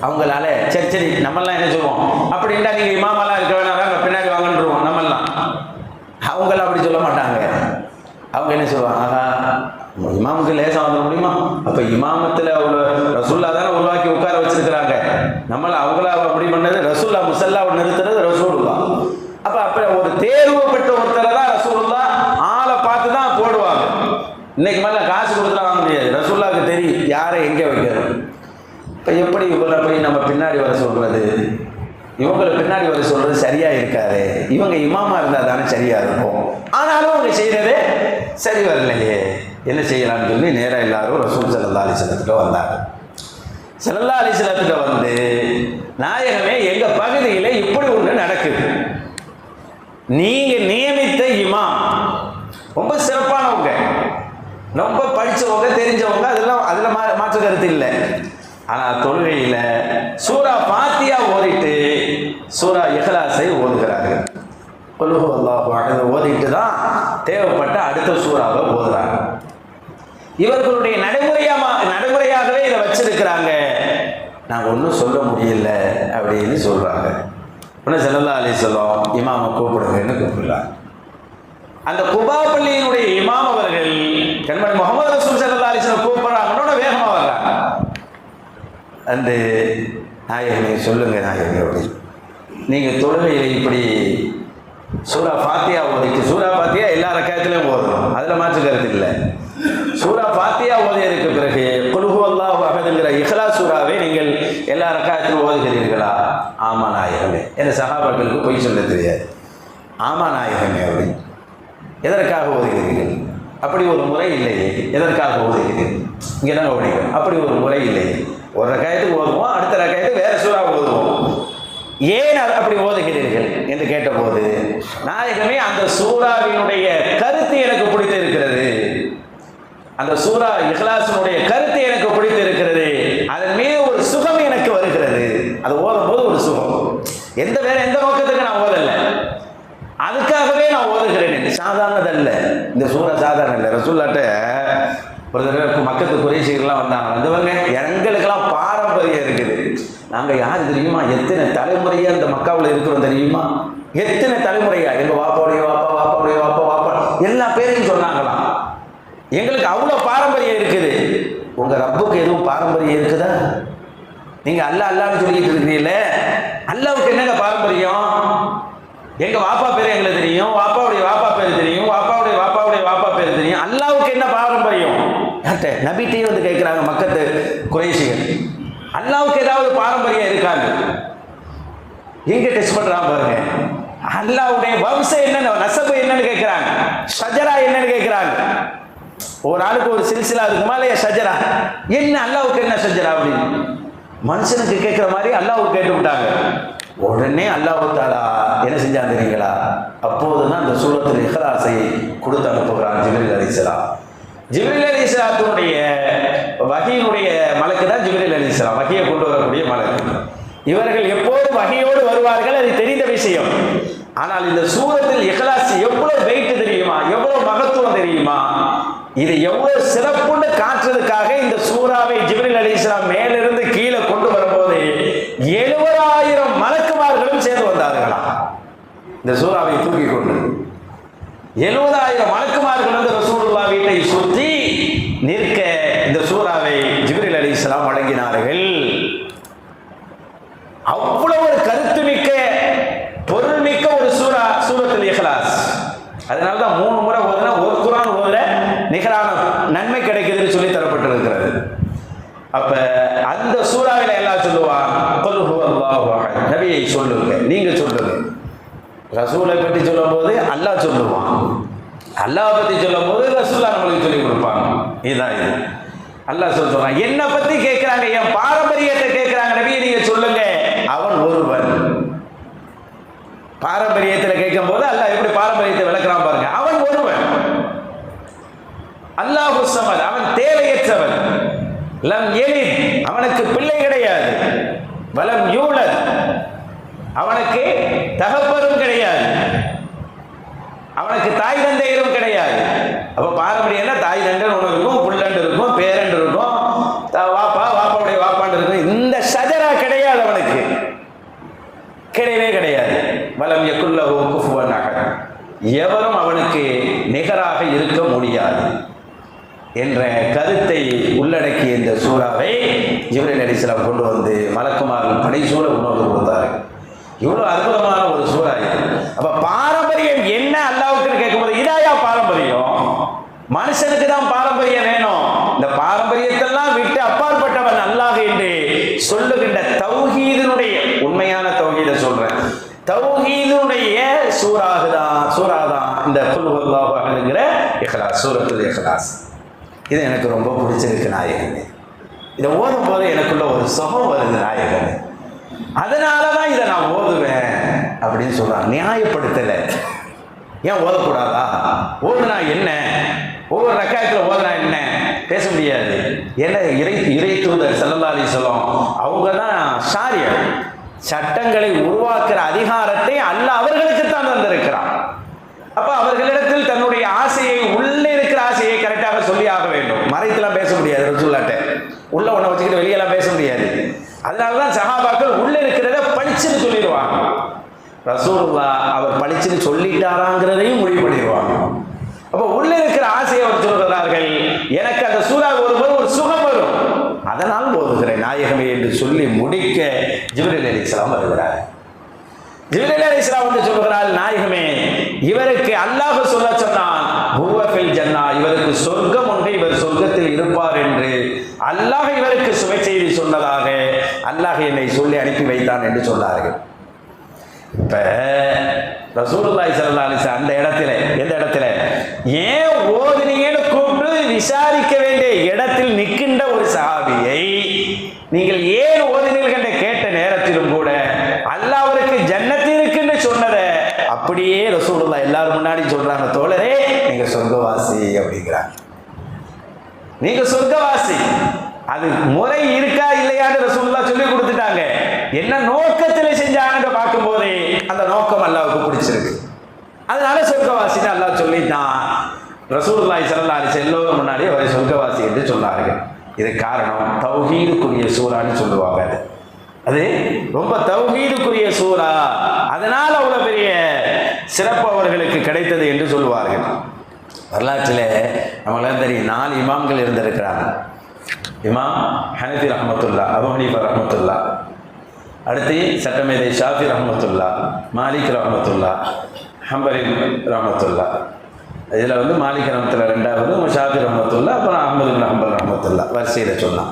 அவங்களால சரி சரி நம்மெல்லாம் என்ன சொல்லுவோம், அப்படின்ட்டா நீங்க இமாமெல்லாம் இருக்க வேணாம் பின்னாடி வாங்கன்றுவோம் நம்மெல்லாம். அவங்களாம் அப்படி சொல்ல மாட்டாங்க. அவங்க என்ன சொல்லுவாங்க, ஆஹா இமாமுக்கு லேசா வந்துட முடியுமா, அப்ப இமாமத்துல அவ்வளோ ரசூல்லா தானே உருவாக்கி உட்கார வச்சிருக்கிறாங்க, நம்மள அவங்களா அப்படி பண்ணது ரசூல்லா, முசல்லாவை நிறுத்துறது ரசூலுல்லா. அப்ப ஒரு தேர்வு பெற்ற ஒருத்தரை தான் ரசூலுல்லா ஆளை பார்த்து தான் போடுவாங்க. இன்னைக்கு மேல காசு கொடுத்துலாம் வாங்க முடியாது, ரசூல்லாவுக்கு தெரியும் யாரை எங்கே வைக்கணும். இப்போ எப்படி இவங்களை போய் நம்ம பின்னாடி வர சொல்றது, இவங்களை பின்னாடி வர சொல்றது சரியா இருக்காது, இவங்க இமாமா இருந்தால் தானே சரியா இருக்கும். ஆனாலும் அவங்க செய்யறதே சரி வரலையே, என்ன செய்யலாம்னு சொல்லி நேராக எல்லாரும் ரசூல் ஸல்லல்லாஹு அலைஹி வஸல்லம் வந்தாங்க. ஸல்லல்லாஹு அலைஹி வஸல்லம் வந்து நாயகமே எங்க பகுதியில் இப்படி ஒன்று நடக்குது, நீங்க நியமித்த இமாம் ரொம்ப சிறப்பானவங்க, ரொம்ப படிச்சவங்க தெரிஞ்சவங்க, அதெல்லாம் அதுல மாற்று கருத்து இல்லை. ஆனா தொழுகையில சூரா ஃபாத்தியா ஓதிட்டு சூரா இஹ்லாஸை ஓதுகிறார்கள். குல் ஹுவல்லாஹு அஹத் ஓதிட்டு தான் தேவைப்பட்ட அடுத்த சூறாவை ஓதுறாங்க. இவர்களுடைய நடைமுறையாகவே இதை வச்சிருக்கிறாங்க. நாங்க ஒன்றும் சொல்ல முடியல அப்படின்னு சொல்றாங்க. உடனே ஸல்லல்லாஹு அலைஹி வஸல்லம் இமாமை கூப்பிடுங்கன்னு கூப்பிடுறாங்க. அந்த குபா பள்ளியினுடைய இமாம் அவர்கள் கண்மணி முகமது ரசூல் ஸல்லல்லாஹு அலைஹி வஸல்லம் கூப்பிடுறாங்கன்னோட வேகமா வர்றாங்க. அந்த நாயகனை சொல்லுங்க நாயகனை, அப்படி நீங்க தொழுகையில் இப்படி சூரா ஃபாத்தியா ஓதிட்டு, சூரா ஃபாத்தியா எல்லா ரக்காயத்திலையும் ஓதணும், அதுல மாற்று கருத்து இல்லை. சூரா ஃபாத்தியா ஓதியதுக்கு பிறகு குல் ஹுவல்லாஹு அஹத்ங்கிற இஹ்லாஸ் சூராவை நீங்கள் எல்லா ரக்காயத்திலும் ஓதுகிறீர்களா? ஆமா நாயகமே. என்ற சஹாபாக்களுக்கு பொய் சொல்ல தெரியாது. ஆமா நாயகமே அப்படி. எதற்காக ஓதுகிறீர்கள்? அப்படி ஒரு முறை இல்லையே. எதற்காக ஓதுகிறீர்கள்? இங்கே தான் ஓடிக்கிறோம். அப்படி ஒரு முறை இல்லையே. ஒரு ரக்காயத்துக்கு ஓதுவோம், அடுத்த ரக்காயத்துக்கு வேற சூறா ஓதுவோம். ஏன் அப்படி ஓதுகிறீர்கள் என்று கேட்டபோது நாயகமே அந்த சூறாவினுடைய கருத்து எனக்கு பிடித்து இருக்கிறது, அந்த சூரா இஹ்லாஸினுடைய கருத்து எனக்கு பிடித்து இருக்கிறது, அதன் மீது ஒரு சுகம் எனக்கு வருகிறது, அது ஓதும் போது ஒரு சுகம். வேற எந்த நோக்கத்துக்கு நான் ஓதல, அதுக்காகவே நான் ஓதுகிறேன். சாதாரணதல்ல, இந்த சூறா சாதாரண இல்லை. ரசூல்லாட்ட ஒரு தடவை மக்கத்து குறைஷிகள்லாம் வந்தாங்க. வந்தவங்க எங்களுக்கெல்லாம் பாரம்பரியம் இருக்குது, நாங்கள் யார் தெரியுமா, எத்தனை தலைமுறையாக இந்த மக்காவில் இருக்கிறோம் தெரியுமா, எத்தனை தலைமுறையா, எங்கள் வாப்பாவுடைய வாப்பா வாப்பாவுடைய வாப்பா வாப்பா எல்லா பேரையும் சொன்னாங்களாம். எங்களுக்கு அவ்வளோ பாரம்பரியம் இருக்குது. உங்கள் ரப்புக்கு எதுவும் பாரம்பரியம் இருக்குதா? நீங்கள் அல்லா அல்லான்னு சொல்லிட்டு இருக்கிறீங்களே, அல்லாவுக்கு என்னங்க பாரம்பரியம்? எங்க வாப்பா பேர் எங்களுக்கு தெரியும், வாப்பாவுடைய வாப்பா பேர் தெரியும், வாப்பாவுடைய வாப்பாவுடைய வாப்பா பேர் தெரியும், அல்லாவுக்கு என்ன பாரம்பரியம்? நபிட்டையும் வந்து கேட்கிறாங்க மக்கத்து குறைஷிகள், அல்லாவுக்கு ஏதாவது பாரம்பரியம் இருக்காங்க? எங்க டெஸ்ட் பண்றாங்க பாருங்க. அல்லாவுடைய வம்சம் என்னன்னு, நசபு என்னன்னு கேட்கிறாங்க, ஷஜரா என்னன்னு கேட்கிறாங்க. ஒரு ஆளுக்கு ஒரு சில்சிலா இருக்குமா இல்லையா? ஷஜரா என்ன, அல்லாவுக்கு என்ன ஷஜரா அப்படின்னு மனுஷனுக்கு கேட்கிற மாதிரி அல்லாவுக்கு கேட்டு விட்டாங்க. உடனே அல்லாஹ் தஆலா என்ன செஞ்சாங்க தெரியுங்களா? அப்போதுதான் அந்த சூரத்துல் இஹ்லாஸை கொடுத்து அனுப்புகிறான் ஜிப்ரீல் அலைஹிஸ்ஸலாம். ஜிப்ரீல் அலைஹிஸ்ஸலாத்துடைய வஹீனுடைய மலக்கு தான் ஜிப்ரீல் அலைஹிஸ்ஸலாம், வஹீயை கொண்டு வரக்கூடிய மலக்கு. இவர்கள் எப்போது வஹீயோடு வருவார்கள், அது தெரிந்த விஷயம். ஆனால் இந்த சூரத்துல் இஹ்லாஸ் எவ்வளவு வெயிட் தெரியுமா, எவ்வளவு மகத்துவம் தெரியுமா, இது எவ்வளவு சிறப்புன்னு காட்டுறதுக்காக இந்த சூறாவை ஜிப்ரீல் அலைஹிஸ்ஸலாம் மேலிருந்து கீழே கொண்டு வரும்போது 70,000 மலக்குமார்களும் சேர்ந்து வந்தார்களாம். இந்த சூறாவை தூக்கி கொண்டு 70,000 மலக்குமார்கள் வந்து ரசூலுல்லாஹ் வீட்டை சுற்றி நிற்க இந்த சூறாவை ஜிப்ரீல் அலைஹிஸ்ஸலாம் வழங்கினார்கள். அவ்வளவு ஒரு கருத்து மிக்க பொருள் மிக்க ஒரு சூரா சூரத்துல் இஹ்லாஸ். அதனால்தான் 3 முறை ஓதுனா ஒரு குர்ஆன் ஓதுற நிகரான நன்மை கிடைக்குதுன்னு சொல்லி தரப்பட்டிருக்கிறது. அப்ப அந்த சூறாவில எல்லாம் சொல்லுவான், குல் ஹுவல்லாஹு அஹத், நபியை சொல்லுங்க, நீங்க சொல்லுங்க. ரசூலை பற்றி சொல்லும் போது அல்லாஹ் சொல்லுவான், அல்லாஹ் பற்றி சொல்லும் போது ரசூலுல்லாஹ் நம்மளுக்கு சொல்லி கொடுப்பாங்க. இதுதான் இது. அல்லாஹ் சொல்றான், என்ன பத்தி கேட்கிறாங்க, என் பாரம்பரியத்தை கேட்கிறாங்க, நபியை நீங்க சொல்லுங்க. அவன் ஒருவன். பாரம்பரியத்தில் கேட்கும் போது அல்லாஹ் எப்படி பாரம்பரியத்தை விளக்குறான் பாருங்க. அவன் ஒருவன், அல்லாஹு ஸமத், அவன் தேவையற்றவன். லம் யலித், அவனுக்கு பிள்ளை கிடையாது. வலம் யூலத், அவனுக்கு தகப்பரும் கிடையாது, அவனுக்கு தாய் தந்தையரும் கிடையாது. அப்ப பாரம்பரியம்னா தாய் தண்டன் ஒன்று இருக்கும், புள்ளண்டு இருக்கும், பேரண்டு இருக்கும், வாப்பா வாப்பாவுடைய வாப்பாண்டு இருக்கும். இந்த ஷஜரா கிடையாது, அவனுக்கு கிடையவே கிடையாது. வலம் யகுல்லஹு குஃபுவன் அஹத், எவரும் அவனுக்கு நிகராக இருக்க முடியாது என்ற கருத்தை உள்ளடக்கிய இந்த சூறாவை ஜிப்ரீல் அலைஹிஸ்ஸலாம் கொண்டு வந்து மலக்குமார்கள் படைசூழ உணவு கொடுத்தார்கள். இவ்வளவு அற்புதமான ஒரு சூறா இது. அப்ப பாரம்பரியம் என்ன அல்லாஹ்வுக்கு கேட்கும்போது இதாயா பாரம்பரியம்? மனுஷனுக்கு தான் பாரம்பரியம் வேணும். இந்த பாரம்பரியத்தெல்லாம் விட்டு அப்பாற்பட்டவன் அல்லாஹ் என்று சொல்லுகின்ற தௌஹீதினுடைய உண்மையான தௌஹீதை சொல்றேன், தௌஹீதினுடைய சூறாதான் இந்த குல் ஹுவல்லாஹு அஹதுங்கிற இஹ்லாஸ், சூரத்துல் இஹ்லாஸ். இது எனக்கு ரொம்ப பிடிச்சிருக்கு நாயகனே. இதை ஓதும் போது எனக்குள்ள ஒரு சுகம் வருது நாயகனே, அதனால தான் இதை நான் ஓதுவேன் அப்படின்னு சொல்றான். நியாயப்படுத்தலை. ஏன் ஓதக்கூடாதா? ஓதுனா என்ன? ஒவ்வொரு ரக்காயத்தில் ஓதுனா என்ன? பேச முடியாது. என்ன இறை தூதர் ஸல்லல்லாஹு அலைஹி வஸல்லம் அவங்க தான் ஷாரியர், சட்டங்களை உருவாக்குற அதிகாரத்தை அல்லாஹ் அவர்களுக்கு தான் தந்திருக்கிறான். அப்ப அவர்களிடத்தில் தன்னுடைய ஆசையை, உள்ளே இருக்கிற ஆசையை கரெக்டாக சொல்லி ஆக வேண்டும். மறைத்தெல்லாம் பேச முடியாது. ரசூலுல்லாஹ்ட்ட உள்ள ஒன்றை வச்சுக்கிட்டு வெளியெல்லாம் பேச முடியாது. அதனாலதான் சஹாபாக்கள் உள்ள இருக்கிறத பளிச்சுன்னு சொல்லிடுவாங்க. ரசூலுல்லாஹ் அவர் பளிச்சுன்னு சொல்லிட்டாராங்கிறதையும் முடிவு பண்ணிடுவாங்க. அப்போ உள்ள இருக்கிற ஆசையை அவர் சொல்கிறார்கள், எனக்கு அந்த சூறா வரும்போது ஒரு சுகம் வரும், அதனால் ஓதுகிறேன் நாயகமே என்று சொல்லி முடிக்க ஜிப்ரீல் அலைஹிஸ்ஸலாம் வருகிறார். ஜிப்ரீல் அலைஹிஸ்ஸலாம் வந்து சொல்கிறார், நாயகமே இவருக்கு அல்லாஹ் சொல்ல சொன்னான், ஹுவ ஃபில் ஜன்னா, இவருக்கு சொர்க்கம் ஒன்று, இவர் சொர்க்கத்தில் இருப்பார் என்று அல்லாஹ் இவருக்கு சுப செய்தி சொன்னதாக அல்லாஹ் என்னை சொல்லி அனுப்பி வைத்தான் என்று சொன்னார்கள். இப்ப ரசூலுல்லாஹி ஸல்லல்லாஹு அலைஹி வஸல்லம் அந்த இடத்துல, எந்த இடத்துல ஏன் ஓதுனீங்கன்னு கூப்பிட்டு விசாரிக்க வேண்டிய இடத்தில் நிற்கின்ற ஒரு சஹாபியை நீங்கள் ஏன் ஓதுனீர்கள் என்று கேட்ட நேரத்திலும் கூட அல்லாஹ் அவருக்கு ஜன்னத்தில் இருக்குன்னு சொன்னதை அப்படியே ரசூலுல்லாஹ் எல்லாரும் முன்னாடி சொல்றாங்க, தோழரே நீங்க சொர்க்கவாசி அப்படிங்கிறாங்க. நீங்க சொர்க்கவாசி. அது முறை இருக்கா இல்லையான்னு ரசூலுல்லாஹ் சொல்லி கொடுத்துட்டாங்க. என்ன நோக்கத்தில் செஞ்சாங்க பார்க்கும் போதே அந்த நோக்கம் அல்லாஹ்வுக்கு பிடிச்சிருக்கு, அதனால சொர்க்கவாசின்னு அல்லாஹ் சொல்லிட்டான். ரசூலுல்லாஹி ஸல்லல்லாஹு அலைஹி வஸல்லம் எல்லோரும் முன்னாடி அவரை சொர்க்கவாசி என்று சொன்னார்கள். இது காரணம் தௌஹீதுக்குரிய சூறான்னு சொல்லுவாங்க. அது ரொம்ப தௌஹீதுக்குரிய சூறா, அதனால் அவ்வளவு பெரிய சிறப்பு அவர்களுக்கு கிடைத்தது என்று சொல்லுவார்கள். வரலாற்றில் நம்மளாம் தெரியும், 4 இமாம்கள் இருந்திருக்கிறாங்க. இமாம் ஹனஃபி ரஹ்மத்துல்லா, அபூ ஹனீஃபா ரஹ்மத்துல்லா, அடுத்து சட்டமேதை ஷாஃபி ரஹ்மத்துல்லா, மாலிக் ரஹ்மத்துல்லா, ஹம்பலி ரஹ்மத்துல்லா. இதில் வந்து மாலிக் ரஹ்மத்துல்லா 2வது, ஷாஃபி ரஹ்மத்துல்லா, அப்புறம் அஹ்மது பின் ஹம்பல் ரஹ்மத்துல்லா வரிசையில் சொன்னான்.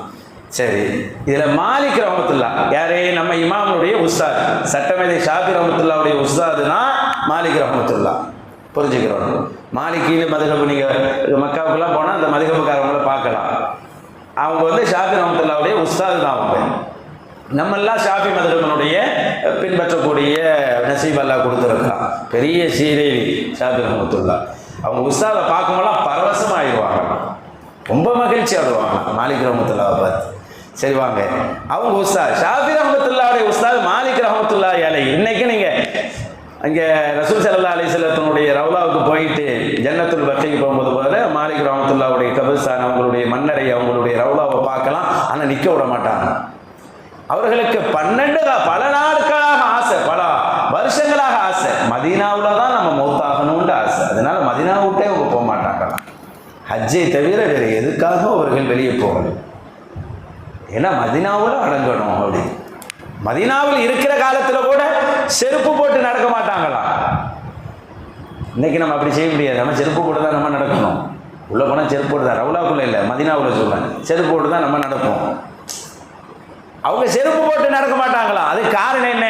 சரி, இதில் மாலிக் ரஹ்மத்துல்லா யாரே? நம்ம இமாமுடைய உஸ்தாத், சட்டமேதை ஷாஃபி ரஹ்மத்துல்லாவுடைய உஸ்தாதுனா மாலிக் ரஹ்மத்துல்லா. புரிஞ்சுக்கிறோம். மாலிக்கின்னு மதுஹப் நீங்கள் மக்காவுக்கெல்லாம் போனால் அந்த மதுஹப்புக்காரவங்களை பார்க்கலாம். அவங்க வந்து ஷாஃபி ரஹ்மத்துல்லாவுடைய உஸ்தாது தான். அவங்க நம்மெல்லாம் ஷாஃபி மதுஹபினுடைய பின்பற்றக்கூடிய நசீப் அல்லாஹ் கொடுத்துருக்கான். பெரிய சீரேவி ஷாஃபி ரஹ்மத்துல்லா. அவங்க உஸ்தாதை பார்க்கும்போதெல்லாம் பரவசமாகிடுவாங்க, ரொம்ப மகிழ்ச்சி ஆடுவாங்க மாலிக் ரஹ்மத்துல்லாவை பார்த்து. சரி வாங்க, அவங்க உஸ்தாத் ஷாஃபி ரஹ்மத்துல்லாவுடைய உஸ்தாத் மாலிக் ரஹ்மத்துல்லா அலை. இன்னைக்கு நீங்கள் அங்கே ரசூல் ஸல்லல்லாஹு அலைஹி வஸல்லத்துடைய ரவுலாவுக்கு போயிட்டு ஜன்னத்துல் பக்கீக்கு போகும்போது போல மாலிக் ரஹ்மத்துல்லாவுடைய கபிர்ஸ்தான், அவங்களுடைய மன்னரை, அவங்களுடைய ரவுலாவை பார்க்கலாம். ஆனால் நிற்க விட மாட்டாங்க. அவர்களுக்கு பல நாட்களாக ஆசை, பல வருஷங்களாக ஆசை, மதீனாவில் தான் நம்ம மௌத்தாகணும்னு ஆசை. அதனால மதீனா விட்டே அவங்க போக மாட்டாங்களாம். ஹஜ்ஜை தவிர வேறு எதுக்காக அவர்கள் வெளியே போகணும்? ஏன்னா மதீனாவில் அடங்கணும் அப்படி. மதீனாவில் இருக்கிற காலத்தில் கூட செருப்பு போட்டு நடக்க மாட்டாங்களாம். இன்னைக்கு நம்ம அப்படி செய்ய முடியாது. நம்ம செருப்பு போட்டு தான் நம்ம நடக்கணும். உள்ளே போனால் செருப்பு போட்டு தான், ரவுலாக்குள்ளே இல்லை மதீனாவில் சொல்லுவாங்க, செருப்பு போட்டு தான் நம்ம நடப்போம். அவங்க செருப்பு போட்டு நடக்க மாட்டாங்களாம். அது காரணம் என்ன?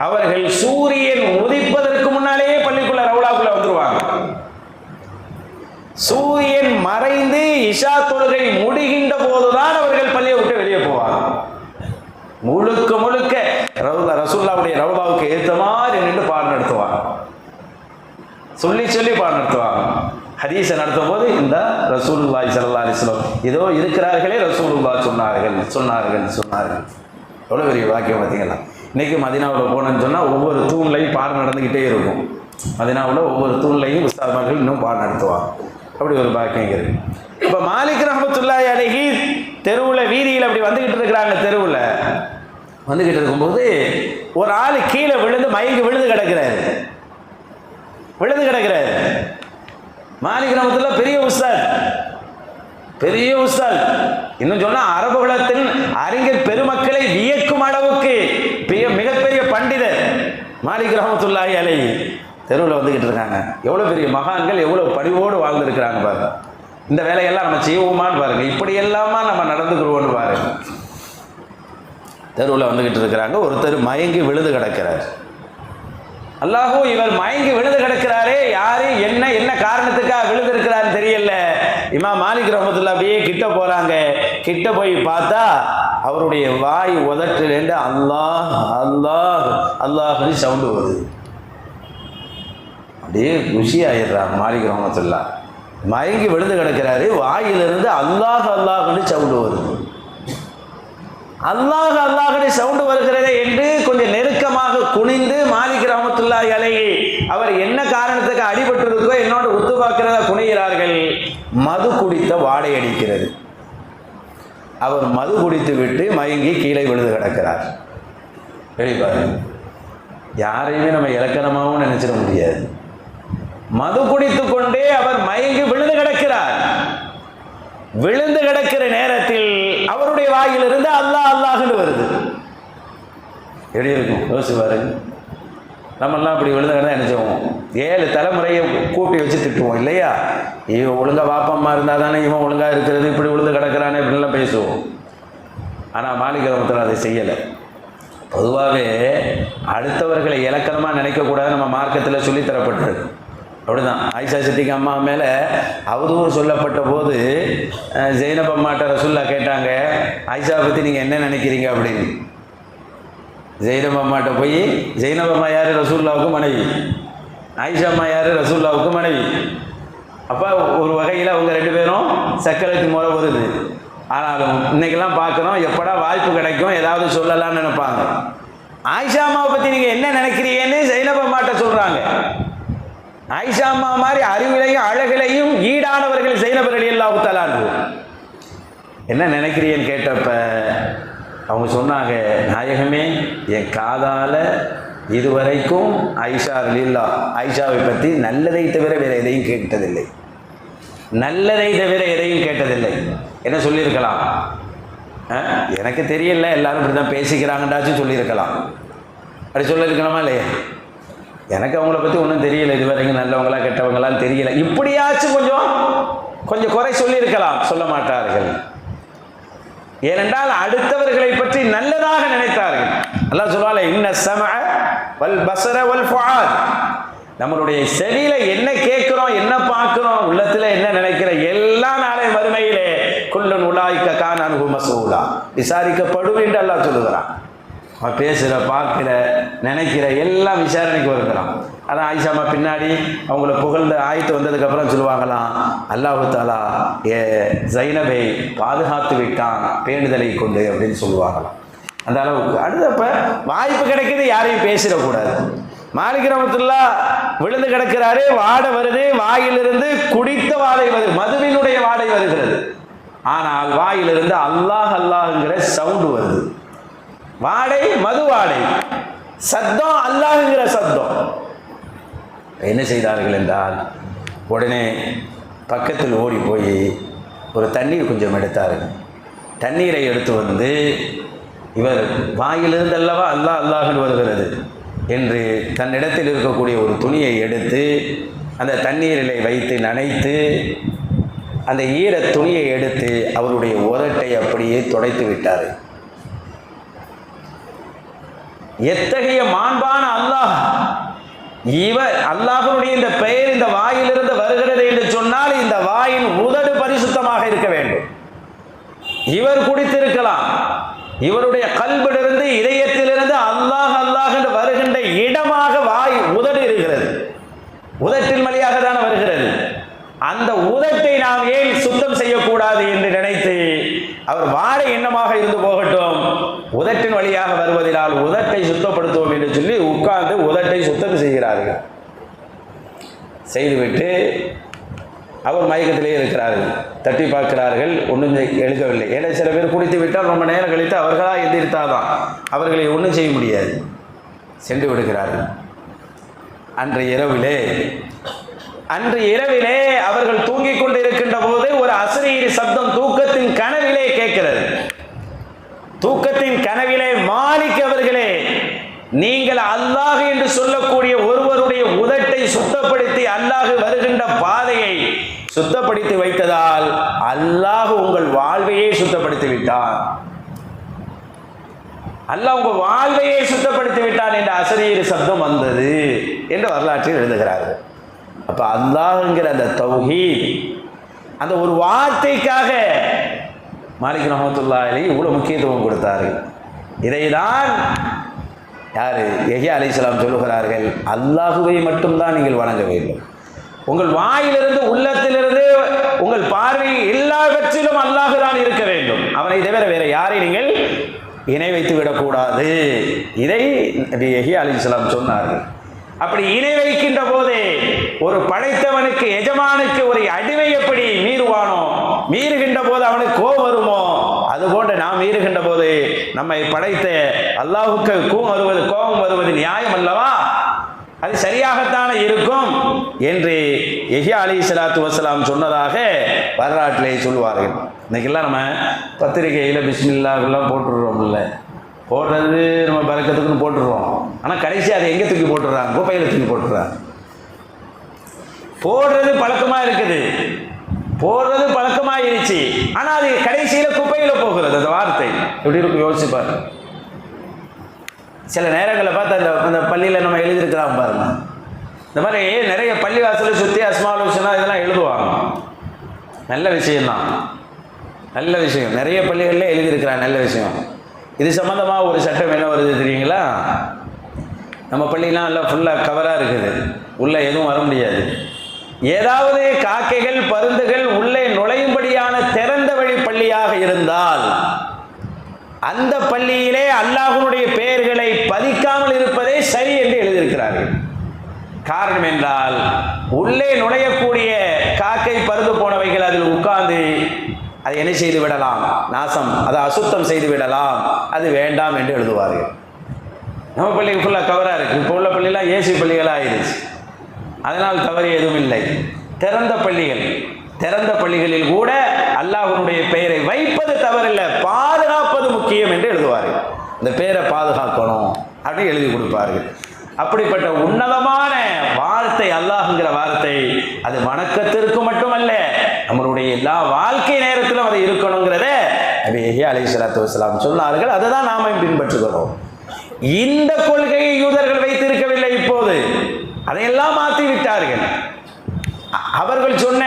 அவர்கள் சூரியன் உதிப்பதற்கு முன்னாலேயே பள்ளிக்குள்ள ரவுலாக்குள்ள வந்துருவாங்க. சூரியன் மறைந்து இஷா தொழுகை முடிகின்ற போதுதான் அவர்கள் பள்ளியை விட்டு வெளியே போவாங்க. முழுக்க முழுக்க ரசூலுல்லாஹ்வுடைய ரவுலாவுக்கு ஏற்ற மாதிரி நின்று பாடம் நடத்துவாங்க, சொல்லி சொல்லி பாடம் நடத்துவாங்க. ஹதீஸை நடத்தும் போது இந்த ரசூலுல்லாஹி ஸல்லல்லாஹு அலைஹி வஸல்லம் ஏதோ இருக்கிறார்களே ரசூலுல்லாஹ் சொன்னார்கள். எவ்வளோ பெரிய வாக்கியம் பார்த்தீங்களா? இன்றைக்கி மதீனாவில் போனேன்னு சொன்னால் ஒவ்வொரு தூண்லையும் பாடம் நடந்துக்கிட்டே இருக்கும். மதீனாவில் ஒவ்வொரு தூண்லையும் உஸ்தாத்மார்கள் இன்னும் பாடம் நடத்துவாங்க. அப்படி ஒரு பாக்கியம் இருக்குது. இப்போ மாலிக் ரஹ்மத்துல்லாஹி அலைஹி தெருவில் வீதியில் அப்படி வந்துக்கிட்டு இருக்கிறாங்க. தெருவில் வந்துக்கிட்டு இருக்கும்போது ஒரு ஆள் கீழே விழுந்து மயங்கி விழுந்து கிடக்கிறாரு. மாலிக் ரஹ்மத்துல்லாஹ் பெரிய உஸ்தாத், இன்னும் சொன்னால் அரபுலத்தின் அறிஞர் பெருமக்களை வியக்கும் அளவுக்கு மிகப்பெரிய பண்டிதர் மாலிக் ரஹ்மத்துல்லாஹி அலைஹி தெருவில் வந்துக்கிட்டு இருக்காங்க. எவ்வளோ பெரிய மகான்கள், எவ்வளோ பணிவோடு வாழ்ந்துருக்கிறாங்க பாருங்க. இந்த வேலையெல்லாம் நம்ம செய்வோமான்னு பாருங்க, இப்படி எல்லாமா நம்ம நடந்துக்கிறோன்னு பாருங்க. தெருவில் வந்துக்கிட்டு இருக்கிறாங்க. ஒருத்தர் மயங்கி விழுது கிடக்கிறார். அல்லாஹூ, இவர் மயங்கி விழுது கிடக்கிறாரே, யாரு என்ன காரணத்துக்காக விழுது இருக்கிறாருன்னு தெரியல. இமாம் மாலிக் ரஹ்மத்துல்லாஹி அப்படியே கிட்ட போறாங்க. கிட்ட போய் பார்த்தா அவருடைய வாய் உதட்டிலேருந்து அல்லாஹ் அல்லாஹ் அல்லாஹ்னு சவுண்டு வருது. அப்படியே குஷி ஆயிடுறாங்க மாலிக் ரஹ்மத்துல்லாஹ். மயங்கி விழுந்து கிடக்கிறாரு, வாயிலிருந்து அல்லாஹ் அல்லாஹ்னு சவுண்டு வருது. அல்லாஹ் அல்லாஹ்னு சவுண்டு வருகிறதே என்று கொஞ்சம் நெருக்கமாக குனிந்து மாலிக் ரஹ்மத்துல்லாஹி அலைஹி அவர் என்ன காரணத்துக்கு அடிபட்டிருக்கோ என்னோட உத்து பார்க்கிறதா குனிகிறார்கள். மது குடித்த வாடை அடிக்கிறது. அவர் மது குடித்து விட்டு மயங்கி கீழே விழுந்து கிடக்கிறார். பாருங்க, யாரையுமே நம்ம இலக்கணமாகவும் நினைச்சிட முடியாது. மது குடித்து கொண்டே அவர் மயங்கி விழுந்து கிடக்கிறார். விழுந்து கிடக்கிற நேரத்தில் அவருடைய வாயிலிருந்து அல்லாஹ் அல்லாஹ்னு வருது. எப்படி இருக்கும் யோசிச்சு பாருங்க. நம்மெல்லாம் அப்படி விழுந்து கிடந்தா என்ன செய்வோம்? 7 தலைமுறையை கூட்டி வச்சு திட்டுவோம் இல்லையா? இவன் ஒழுங்கா வாப்பம்மா இருந்தால் தானே இவன் ஒழுங்கா இருக்கிறது, இப்படி விழுந்து கிடக்கிறானே இப்படிலாம் பேசுவோம். ஆனால் மாலிக் ரஹ்மத்துல்லாஹி அதை செய்யலை. பொதுவாகவே அடுத்தவர்களை இலக்கணமாக நினைக்கக்கூடாது, நம்ம மார்க்கத்தில் சொல்லித்தரப்பட்டிருக்கு. அப்படிதான் ஆயிஷா சித்திக்கு அம்மா மேலே அவதூறு சொல்லப்பட்ட போது ஜெய்னப் அம்மாட்ட ரசூல்லா கேட்டாங்க, ஆயிஷாவை பற்றி நீங்கள் என்ன நினைக்கிறீங்க அப்படின்னு. ஜெய்னப் அம்மாட்ட போய், ஜெய்னப் அம்மா யார்? ரசூல்லாவுக்கு மனைவி. ஆயிஷா அம்மா யார்? ரசூல்லாவுக்கு மனைவி. அப்போ ஒரு வகையில் அவங்க 2 பேரும் சக்கரத்து முறை வருது. ஆனாலும் இன்னைக்கெல்லாம் பார்க்குறோம், எப்படா வாய்ப்பு கிடைக்கும் ஏதாவது சொல்லலாம்னு நினைப்பாங்க. ஆயிஷா அம்மாவை பற்றி நீங்கள் என்ன நினைக்கிறீங்கன்னு ஜெய்னப் அம்மாட்ட சொல்கிறாங்க. ஆயிஷா அம்மா மாதிரி அறிவிலையும் அழகிலையும் ஈடானவர்கள் ஜெய்னப் ரலியல்லாஹு தஆலா அன்ஹு. என்ன நினைக்கிறீன்னு கேட்டப்ப அவங்க சொன்னாங்க, நாயகமே, என் காதால இதுவரைக்கும் ஆயிஷாவை பற்றி நல்லதை தவிர வேறு எதையும் கேட்டதில்லை. என்ன சொல்லியிருக்கலாம்? எனக்கு தெரியல, எல்லாரும் இப்படி தான் பேசிக்கிறாங்கண்டாச்சும் சொல்லியிருக்கலாம். அப்படி சொல்லியிருக்கணுமா இல்லையா? எனக்கு அவங்கள பற்றி ஒன்றும் தெரியல, இதுவரைக்கும் நல்லவங்களா கெட்டவங்களான்னு தெரியல, இப்படியாச்சும் கொஞ்சம் குறை சொல்லியிருக்கலாம். சொல்ல மாட்டார்கள். ஏனென்றால் அடுத்தவர்களை பற்றி நல்லதாக நினைத்தார்கள். அல்லாஹ் சொல்வாலே, இன்ன ஸமஅ வல் பஸர வல் ஃபுஆத். நம்மளுடைய செவியில என்ன கேட்கிறோம், என்ன பார்க்கிறோம், உள்ளத்துல என்ன நினைக்கிற எல்லா நாளை மறுமையிலே குல்லுன் உலாயிக கான அன்ஹு மஸ்ஊலா, விசாரிக்கப்படும் என்று அல்லாஹ் சொல்லுகிறான். அவன் பேசுகிற, பார்க்கிற, நினைக்கிற எல்லாம் விசாரணைக்கு வருகிறான். அதான் ஆயிஷாமா பின்னாடி அவங்கள புகழ்ந்த ஆயத்து வந்ததுக்கப்புறம் சொல்லுவாங்களாம், அல்லாஹு தஆலா ஜைனபை பாதுகாத்து விட்டான் பேணுதலை கொண்டு அப்படின்னு சொல்லுவாங்களாம். அந்த அளவுக்கு. அடுத்தப்ப வாய்ப்பு கிடைக்குது, யாரையும் பேசிடக்கூடாது. மாலிக் ரஹ்மத்துல்லாஹ் விழுந்து கிடக்கிறாரு, வாடை வருது, வாயிலிருந்து குடித்த வாடை வருது, மதுவினுடைய வாடை வருகிறது. ஆனால் வாயிலிருந்து அல்லாஹ் அல்லாஹ்ங்கிற சவுண்டு வருது. வாடை மது வாடை, சத்தம் அல்லாஹ்ங்கிற சத்தம். என்ன செய்தார்கள் என்றால், உடனே பக்கத்தில் ஓடி போய் ஒரு தண்ணீர் கொஞ்சம் எடுத்தார்கள். தண்ணீரை எடுத்து வந்து, இவர் வாயிலிருந்து அல்லவா அல்லாஹ் அல்லாஹ்னு வருகிறது என்று தன்னிடத்தில் இருக்கக்கூடிய ஒரு துணியை எடுத்து அந்த தண்ணீரிலே வைத்து நனைத்து அந்த ஈர துணியை எடுத்து அவருடைய உதட்டை அப்படியே துடைத்து விட்டார். எத்தகைய மாண்பான அல்லாஹ்! இவர் அல்லாஹ்வுடைய இந்த பெயர் இந்த வாயிலிருந்து வருகிறது என்று சொன்னால் இந்த வாயின் உதடு பரிசுத்தமாக இருக்க வேண்டும். இவர் குடித்திருக்கலாம், இவருடைய கல்பிலிருந்து இதயத்திலிருந்து அல்லாஹ் அல்லாஹ் என்று வருகின்ற இடமாக வாய் உதடு இருக்கிறது. உதட்டின் வழியாக தானே வருகிறது. அந்த உதட்டை நாம் ஏன் சுத்தம் செய்யக்கூடாது என்று நினைத்து அவர் வாழ எண்ணமாக இருந்து போகட்டும், உதட்டின் வழியாக வருவதனால் உதட்டை சுத்தப்படுத்துவோம் என்று சொல்லி உட்கார்ந்து உதட்டை சுத்தம் செய்கிறார்கள். செய்துவிட்டு அவர் மயக்கத்திலே இருக்கிறார்கள். தட்டி பார்க்கிறார்கள், ஒன்றும் எழுதவில்லை. ஏன்னா சில பேர் குடித்து விட்டால் ரொம்ப நேரம் கழித்து அவர்களாக எந்திரித்தாதான் அவர்களை ஒன்றும் செய்ய முடியாது. சென்று விடுகிறார்கள். அன்று இரவிலே அவர்கள் தூங்கிக் கொண்டிருக்கின்ற போது ஒரு அசரீரி சப்தம் தூக்கத்தின் கனவிலே கேட்கிறது. தூக்கத்தின் கனவிலே மாலிக் அவர்களே, நீங்கள் அல்லாஹ் என்று சொல்லக்கூடிய ஒருவருடைய உதட்டை சுத்தப்படுத்தி அல்லாஹ் வருகின்ற பாதையை சுத்தப்படுத்தி வைத்ததால் அல்லாஹ் உங்கள் வாழ்வையே சுத்தப்படுத்தி விட்டான். அல்லாஹ் உங்கள் வாழ்வையே சுத்தப்படுத்தி விட்டான் என்ற அசரீரி சப்தம் வந்தது என்று வரலாற்றில் எழுதுகிறார்கள். அப்ப அல்லாஹ்ங்கிற அந்த தௌஹீத், அந்த ஒரு வார்த்தைக்காக மாலிக் ரஹ்மத்துல்லாஹி அலைஹி இவ்வளவு முக்கியத்துவம் கொடுத்தார்கள். இதைதான் யாரு யஹ்யா அலைஹிஸ்ஸலாம் சொல்லுகிறார்கள், அல்லாஹுவை மட்டும்தான் நீங்கள் வணங்க வேண்டும். உங்கள் வாயிலிருந்து உள்ளத்திலிருந்து உங்கள் பார்வை எல்லாவற்றிலும் அல்லாஹ் தான் இருக்க வேண்டும். அவனை தவிர வேற யாரை நீங்கள் இணை வைத்து விடக்கூடாது. இதை யஹ்யா அலைஹிஸ்ஸலாம் சொன்னார்கள். அப்படி இணை வைக்கின்ற போதே ஒரு படைத்தவனுக்கு எஜமானுக்கு ஒரு அடிமை எப்படி மீறுவானோ, மீறுகின்ற போது அவனுக்கு கோபம் வருமோ, அதுபோன்று நாம் மீறுகின்ற போது நம்மை படைத்த அல்லாஹுக்கு கோபம் வருவது நியாயம் அல்லவா? அது சரியாகத்தானே இருக்கும் என்று யஹ்யா அலைஹிஸ்ஸலாத்து வஸ்ஸலாம் சொன்னதாக வரலாற்றிலே சொல்வார்கள். இன்னைக்கெல்லாம் நம்ம பத்திரிகையில் பிஸ்மில்லாஹ்லாம் போட்டுடுறோம்ல, போடுறது நம்ம பறக்கத்துக்குன்னு போட்டுடுறோம். ஆனால் கடைசி அதை எங்கே தூக்கி போட்டுடுறாங்க? குப்பையில் தூக்கி போட்டுடுறாங்க. போடுறது பழக்கமாக இருக்குது, போடுறது பழக்கமாகிருச்சு, ஆனால் அது கடைசியில் குப்பையில் போகிறது. அந்த வார்த்தை எப்படி இருக்கும் யோசிப்பார். சில நேரங்களில் பார்த்து அந்த பள்ளியில் நம்ம எழுதியிருக்கிறாங்க பாருங்க, இந்த மாதிரி நிறைய பள்ளி வாசலை சுற்றி அஸ்மாவுல் ஹுஸ்னா இதெல்லாம் எழுதுவாங்க. நல்ல விஷயம்தான், நல்ல விஷயம். நிறைய பள்ளிகளில் எழுதியிருக்கிறாங்க, நல்ல விஷயம். இது சம்பந்தமாக ஒரு சட்டம் என்ன வருது தெரியுங்களா? நம்ம பள்ளிலாம் எல்லாம் ஃபுல்லாக கவராக இருக்குது, உள்ளே எதுவும் வர முடியாது. ஏதாவது காக்கைகள் பருந்துகள் உள்ளே நுழையும்படியான திறந்த வழி பள்ளியாக இருந்தால் அந்த பள்ளியிலே அல்லாஹ்வுடைய பெயர்களை பதிக்காமல் இருப்பதே சரி என்று எழுதியிருக்கிறார்கள். காரணம் என்றால் உள்ளே நுழையக்கூடிய காக்கை பருந்து போனவைகள் அதில் உட்கார்ந்து அதை என்ன செய்து விடலாம், நாசம், அதை அசுத்தம் செய்து விடலாம், அது வேண்டாம் என்று எழுதுவார்கள். நம்ம பள்ளிக்கு ஃபுல்லாக கவராக இருக்குது. இப்போ உள்ள பள்ளியெல்லாம் ஏசி பள்ளிகளாக ஆயிடுச்சு, அதனால் தவறு எதுவும் இல்லை. திறந்த பள்ளிகளில் கூட அல்லாஹ்வுடைய பெயரை வைப்பது தவறில்லை, பாதுகாப்பது முக்கியம் என்று எழுதுவார்கள். இந்த பெயரை பாதுகாக்கணும் அப்படி எழுதி கொடுப்பார்கள். அப்படிப்பட்ட உன்னதமான வார்த்தை அல்லாஹ்ங்கிற வார்த்தை, அது வணக்கத்திற்கு மட்டுமல்ல, நம்மளுடைய எல்லா வாழ்க்கை நேரத்திலும் அது இருக்கணுங்கிறத நபி யஹ்யா அலைஹிஸ்ஸலாத்து வஸ்ஸலாம் சொன்னார்கள். அதை தான் நாம பின்பற்றுகிறோம். இந்த கொள்கையை யூதர்கள் வைத்திருக்கவில்லை, இப்போது அதையெல்லாம் மாற்றி விட்டார்கள். அவர்கள் சொன்ன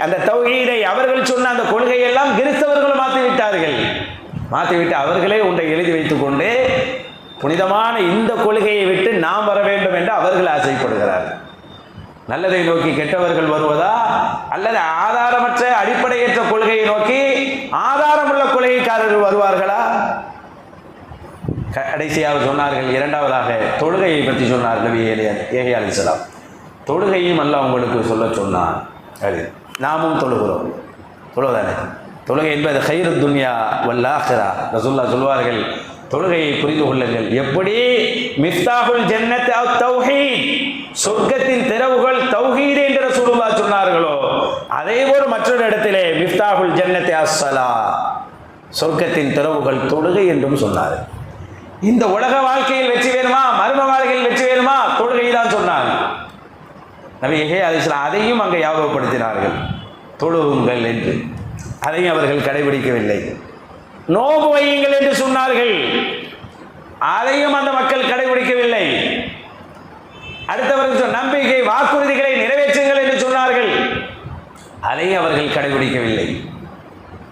அந்த தௌஹீதை, அவர்கள் சொன்ன அந்த கொள்கையெல்லாம் கிறிஸ்தவர்கள் மாற்றி விட்டார்கள். மாற்றிவிட்டு அவர்களே ஒன்றை எழுதி வைத்துக் கொண்டு புனிதமான இந்த கொள்கையை விட்டு நாம் வர வேண்டும் என்று அவர்கள் ஆசைப்படுகிறார்கள். நல்லதை நோக்கி கெட்டவர்கள் வருவதா, அல்லது ஆதாரமற்ற அடிப்படையற்ற கொள்கையை நோக்கி ஆதாரமுள்ள கொள்கைக்காரர்கள் வருவார்களா? கடைசியாக சொன்னார்கள், இரண்டாவதாக தொழுகையை பற்றி சொன்னார் நபி யஹ்யா அலைஹிஸ்ஸலாம். தொழுகையும் அல்லாஹ் உங்களுக்கு சொல்ல சொன்னான். நாமும் தொழுகிறோம், தொழுவதானே? தொழுகை என்பது ஹைரு துன்யா வல் ஆখিরা. ரசூலுல்லாஹ் சொல்வார்கள், தொழுகையை புரிந்து கொள்ளுங்கள். எப்படி மிஃப்தாஹுல் ஜன்னத் தௌஹீத், சொர்க்கத்தின் திறவுகள் தௌஹீத் என்று ரசூலுல்லாஹ் சொன்னார்களோ, அதே போல மற்றொரு இடத்திலே மிஃப்தாஹுல் ஜன்னத் அஸ்ஸலா, சொர்க்கத்தின் திறவுகள் தொழுகை என்றும் சொன்னார்கள். இந்த உலக வாழ்க்கையில் வெற்றி வேணுமா, மர்ம வாழ்க்கையில் வெற்றி வேணுமா, தொழுகை தான் சொன்னாங்க நபி யஹ்யா அலைஹிஸ்ஸலாம். அதையும் அங்கே ஞாபகப்படுத்தினார்கள், தொழுவுங்கள் என்று. அதையும் அவர்கள் கடைபிடிக்கவில்லை. நோன்பு வையுங்கள் என்று சொன்னார்கள், அதையும் அந்த மக்கள் கடைபிடிக்கவில்லை. அடுத்தவர்கள் நம்பிக்கை வாக்குறுதிகளை நிறைவேற்றுங்கள் என்று சொன்னார்கள், அதையும் அவர்கள் கடைபிடிக்கவில்லை.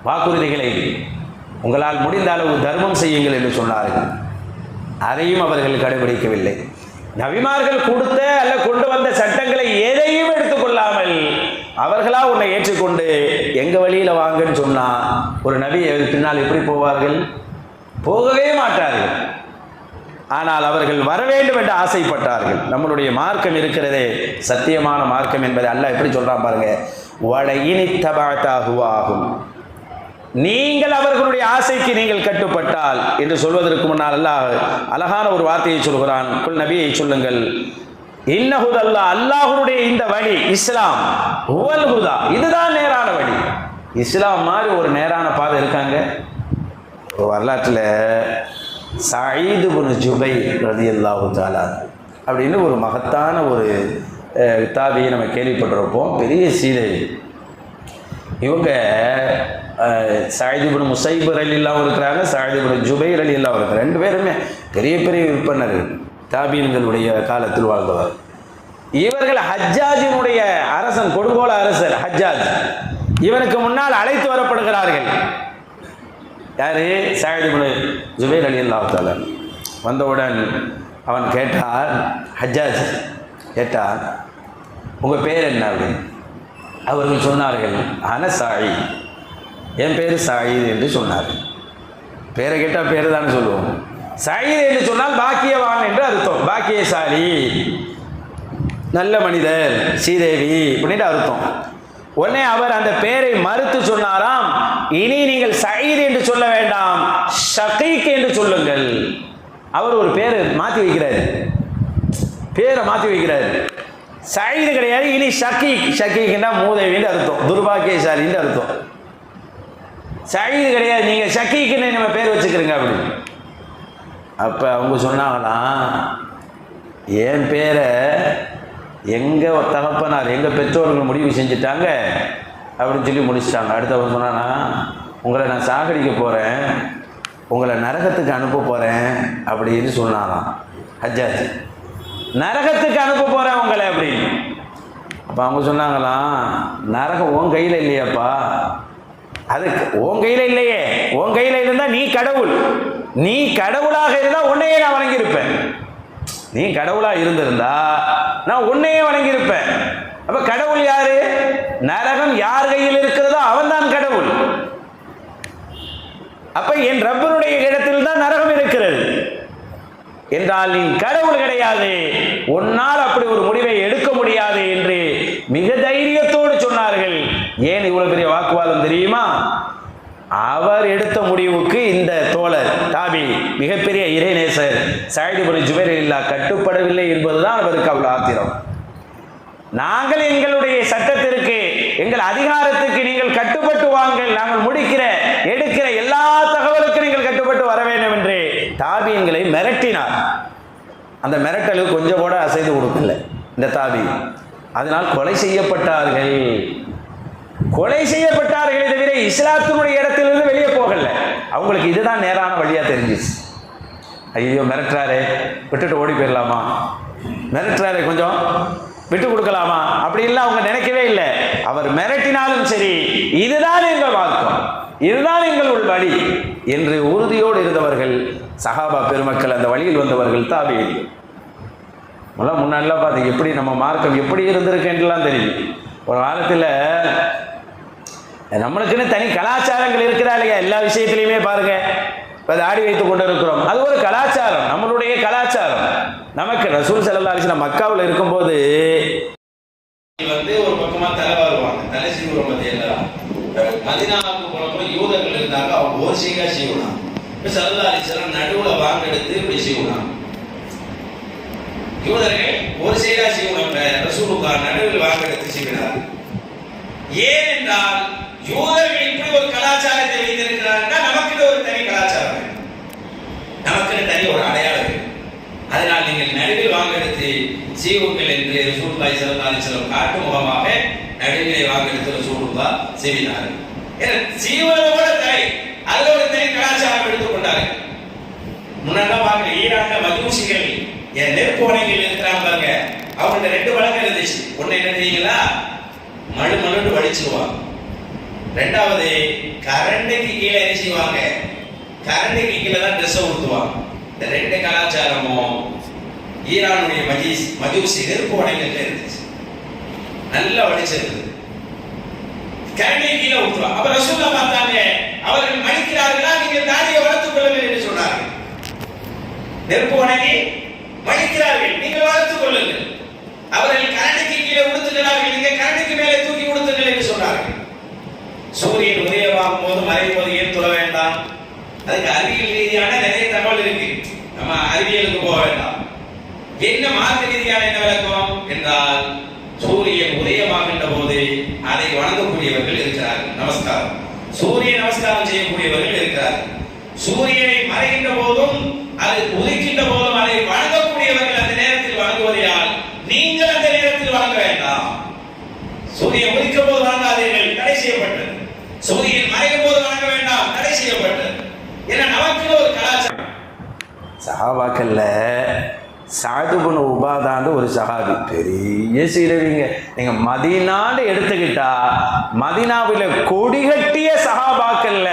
வாக்குறுதிகளை உங்களால் முடிந்த அளவு தர்மம் செய்யுங்கள் என்று சொன்னார்கள், அதையும் அவர்கள் கடைபிடிக்கவில்லை. நபிமார்கள் கொடுத்த அல்ல கொண்டு வந்த சட்டங்களை எதையும் எடுத்துக்கொள்ளாமல் அவர்களா உன்னை ஏற்றுக்கொண்டு எங்க வழியில வாங்கன்னு சொன்னா ஒரு நபி பின்னால் எப்படி போவார்கள்? போகவே மாட்டார்கள். ஆனால் அவர்கள் வர வேண்டும் என்று ஆசைப்பட்டார்கள். நம்மளுடைய மார்க்கம் இருக்கிறதே சத்தியமான மார்க்கம் என்பதை அல்லாஹ் எப்படி சொல்றான் பாருங்க. வலையினித்தபாத்தாகுவாகும், நீங்கள் அவர்களுடைய ஆசைக்கு நீங்கள் கட்டுப்பட்டால் என்று சொல்வதற்கு முன்னால் அல்லாஹ் அழகான ஒரு வார்த்தையை சொல்கிறான். குல் நபியை சொல்லுங்கள், இன்னஹுதல்லா, அல்லாஹ்வுடைய இந்த வழி இஸ்லாம், ஹுவல் ஹுதா, இதுதான் நேரான வழி. இஸ்லாம் மாதிரி ஒரு நேரான பாதை இருக்காங்க? ஒரு வரலாற்றில் சயீத் இப்னு ஜுபைர் ரலியல்லாஹு தஆலா அப்படின்னு ஒரு மகத்தான ஒரு தாபியை நம்ம கேள்விப்பட்டிருப்போம். பெரிய சீதை. இவங்க சயீத் இப்னு முஸைப் ரலியல்லாஹு இருக்கிறாங்க, சயீத் இப்னு ஜுபைர் ரலியல்லாஹு இருக்கிறாங்க. ரெண்டு பேருமே பெரிய பெரிய விற்பனர்கள், தாபீன்களுடைய காலத்தில் வாழ்ந்தவர். இவர்கள் ஹஜ்ஜாஜினுடைய அரசன், கொடுங்கோல அரசர் ஹஜ்ஜாஜ், இவனுக்கு முன்னால் அழைத்து வரப்படுகிறார்கள். யாரு? சயீத் இப்னு ஜுபைர் ரலியல்லாஹு தஆலா. வந்தவுடன் அவன் கேட்டார், ஹஜ்ஜாஜ் கேட்டார், உங்கள் பேர் என்ன அப்படின்னு. அவர்கள் சொன்னார்கள், அன சயீத், என் பேர் சயீத் என்று சொன்னார்கள். பேரை கேட்டால் பேர் தானே சொல்லுவோம். சயீத் என்று சொன்னால் பாக்கியவான் என்று அர்த்தம், பாக்கியசாலி, நல்ல மனிதர், ஸ்ரீதேவி அப்படின்ட்டு அர்த்தம். உடனே அவர் அந்த பேரை மறுத்து சொன்னாராம், இனி நீங்கள் சயீத் என்று சொல்ல வேண்டாம், ஷகீக் என்று சொல்லுங்கள். அவர் ஒரு பேரை மாற்றி வைக்கிறார், பேரை மாற்றி வைக்கிறார். சயீத் கிடையாது, இனி ஷகீக். ஷகீக்னா மூதேவின்னு அர்த்தம், துர்பாக்கியசாலின்னு அர்த்தம். சயீத் கிடையாது, நீங்கள் ஷகீக்னு நம்ம பேர் வச்சுக்கிறீங்க அப்படின்னு. அப்போ அவங்க சொன்னாங்களாம், என் பேரை எங்கள் தகப்பனார், எங்கள் பெற்றோர்கள் முடிவு செஞ்சுட்டாங்க அப்படின்னு சொல்லி முடிச்சிட்டாங்க. அடுத்தவங்க சொன்னான்னா, உங்களை நான் சாகடிக்க போகிறேன், உங்களை நரகத்துக்கு அனுப்ப போகிறேன் அப்படின்னு சொன்னாராம் ஹஜ்ஜாஜ். நரகத்துக்கு அனுப்ப போகிறேன் உங்களை அப்படின்னு. அப்போ அவங்க சொன்னாங்களாம், நரகம் உன் கையில் இல்லையாப்பா, அதுக்கு உன் கையில் இல்லையே, உன் கையில் இருந்தால் நீ கடவுள், நீ கடவுளாக இருந்தால் உன்னையே நான் வணங்கியிருப்பேன். நீ கடவுளாக இருந்திருந்தா நான் உன்னையே வணங்கியிருப்பேன். அப்போ கடவுள் யாரு? நரகம் யார் கையில் இருக்கிறதோ அவன் தான் கடவுள். அப்ப என் ரப்பனுடைய இடத்தில் தான் நரகம் இருக்கிறது என்றால் நீ கடவுள் கிடையாது, உன்னால் அப்படி ஒரு முடிவை எடுக்க முடியாது என்று மிக தைரியத்தோடு சொன்னார்கள். ஏன் இவ்வளவு பெரிய வாக்குவாதம் தெரியுமா? அவர் எடுத்த முடிவுக்கு இந்த தோழர் தாபி, மிகப்பெரிய இறைநேசர் சயீத் இப்னு ஜுபைர் ரலியல்லாஹு கட்டுப்படவில்லை என்பதுதான் அவருக்கு அவ்வளவு ஆத்திரம். நாங்கள் எங்களுடைய சட்டத்திற்கு, எங்கள் அதிகாரத்துக்கு நீங்கள் கட்டுப்பட்டு வாங்கள், நாங்கள் முடிக்கிற எடுக்கிற எல்லா தகவலுக்கும் நீங்கள் கட்டுப்பட்டு வர வேண்டும் என்று தாபியங்களை மிரட்டினார். அந்த மிரட்டலுக்கு கொஞ்சம் கூட அசைந்து கொடுக்கல இந்த தாபி. அதனால் கொலை செய்யப்பட்டார்கள். கொலை செய்யப்பட்டார்களே தவிர இஸ்லாத்தினுடைய இடத்திலிருந்து வெளியே போகல. அவங்களுக்கு இதுதான் நேரான வழியா தெரிஞ்சிச்சு. ஐயோ மிரட்டுறாரு, விட்டுட்டு ஓடி போயிடலாமா, மிரட்டுறாரு கொஞ்சம் விட்டு கொடுக்கலாமா அப்படின்லாம் அவங்க நினைக்கவே இல்லை. அவர் மிரட்டினாலும் சரி, இதுதான் எங்கள் மார்க்கம், இதுதான் எங்கள் வழி என்று உறுதியோடு இருந்தவர்கள் சஹாபா பெருமக்கள், அந்த வழியில் வந்தவர்கள் தாபியீன்கள். முன்னாடிலாம் பார்த்து எப்படி நம்ம மார்க்கம் எப்படி இருந்திருக்குன்றலாம் தெரியும். ஒரு காலத்தில் நம்மளுக்குன்னு தனி கலாச்சாரங்கள் இருக்கிறா இல்லையா? எல்லா விஷயத்திலையுமே பாருங்க, இப்போ தாடி வைத்துக் கொண்டு இருக்கிறோம், அது ஒரு கலாச்சாரம், நம்மளுடைய கலாச்சாரம். நமக்கு ரசூல் ஸல்லல்லாஹு அலைஹி வஸல்லம் மக்காவில் இருக்கும்போது ஒரு பக்கமா தலை வருவாங்க, தலை சீவுற மத்தியெல்லாம். மதீனாவுக்கு போனப்போ யூதர்கள் இருந்தாங்க, அவங்க ஒரு சீகா சீவுனாங்க. இப்போ ஸல்லல்லாஹு அலைஹி வஸல்லம் நடுவில் வாங்க எடுத்து இப்படி சீவுனாங்க. யூதர்கள் ஒரு சீகா சீவுனாங்க, ரசூலுல்லாஹ் நடுவில் வாங்க எடுத்து சீவினார். ஏனென்றால் யூதர்கள் இப்படி ஒரு கலாச்சாரத்தை வைத்திருக்கிறார்கள், நமக்கு ஒரு தனி கலாச்சாரம், நமக்கு தனி ஒரு அடையாளம். அதனால் நீங்கள் நடுவில் வாங்கெடுத்து சீவுங்கள் என்று ரசூலுல்லாஹி ஸல்லல்லாஹு அலைஹி வஸல்லம் காட்டு முகமாக நடுவிலே வாங்கெடுத்து ரசூலுல்லாஹ் சீவினார்கள். சீவனோட தனி, அதில் ஒரு தனி கலாச்சாரம் எடுத்துக்கொண்டார்கள். முன்னெல்லாம் பாருங்க, ஈரான்ல மஜூசிகள் என் நெருப்பு வணங்கில் இருக்கிறாங்க பாருங்க, அவங்கள்ட்ட ரெண்டு வழக்கம் இருந்துச்சு. ஒன்னு என்ன தெரியுங்களா? மழு மழுன்னு வடிச்சிருவாங்க. ரெண்டாவது, கரண்டைக்கு கீழே என்ன செய்வாங்க? கரண்டைக்கு கீழே தான் ட்ரெஸ்ஸை ஊற்றுவாங்க. இந்த ரெண்டு கலாச்சாரமும் ஈரானுடைய மஜூசி நெருப்பு வணங்கில் இருந்துச்சு. நல்லா வடிச்சிருந்தது. கரண்டியை கீழே ஊற்றுவான். அப்ப ரசூலுல்லாஹ் பார்த்தாங்க, அவர்கள் மடிக்கிறார்களா, நீங்கள் தாடியை வளர்த்துக் கொள்ளுங்கள் என்று சொன்னார்கள். நெருப்பு வணங்கி மடிக்கிறார்கள், நீங்கள் வளர்த்துக் கொள்ளுங்கள். அவர்கள் கரண்டிக்கு கீழே உடுத்துகிறார்கள், நீங்கள் கரண்டிக்கு மேலே தூக்கி உடுத்துங்கள் என்று சொன்னார்கள். சூரியன் உதயமாகும் போது மறையும் போது ஏன் தொழ வேண்டாம்? அதுக்கு அறிவியல் ரீதியான நிறைய தகவல் இருக்கு, நம்ம அறிவியலுக்கு போக வேண்டாம். என்ன மார்க்க ரீதியான என்ன விளக்கம் என்றால், சூரியன் உதயமாகின்ற போது அதை வணங்கக்கூடியவர்கள் இருக்கிறார்கள், நமஸ்காரம். சூரிய நமஸ்காரம் செய்யக்கூடியவர்கள் இருக்கிறார்கள். சூரியனை மறைகின்ற போதும் அது உதிக்கின்ற போதும் அதை வணங்கக்கூடியவர்கள் அந்த நேரத்தில் வணங்குவதால் நீங்கள் அந்த நேரத்தில் வணங்க வேண்டாம். சூரியன் உதிக்கும் போது வணங்காதீர்கள், தடை செய்யப்பட்டது. சூரியன் மறையும் போது வணங்க வேண்டாம், தடை செய்யப்பட்டது. ஏன்னா நமக்கு ஒரு கலாச்சாரம். சஹாபாக்கள்ல சஅத் இப்னு உபாதான்னு ஒரு சஹாபி, பெரிய சீரவிங்க. நீங்க மதீனான்னு எடுத்துக்கிட்டா மதீனாவில் கொடிகட்டிய சஹாபாக்கள்ல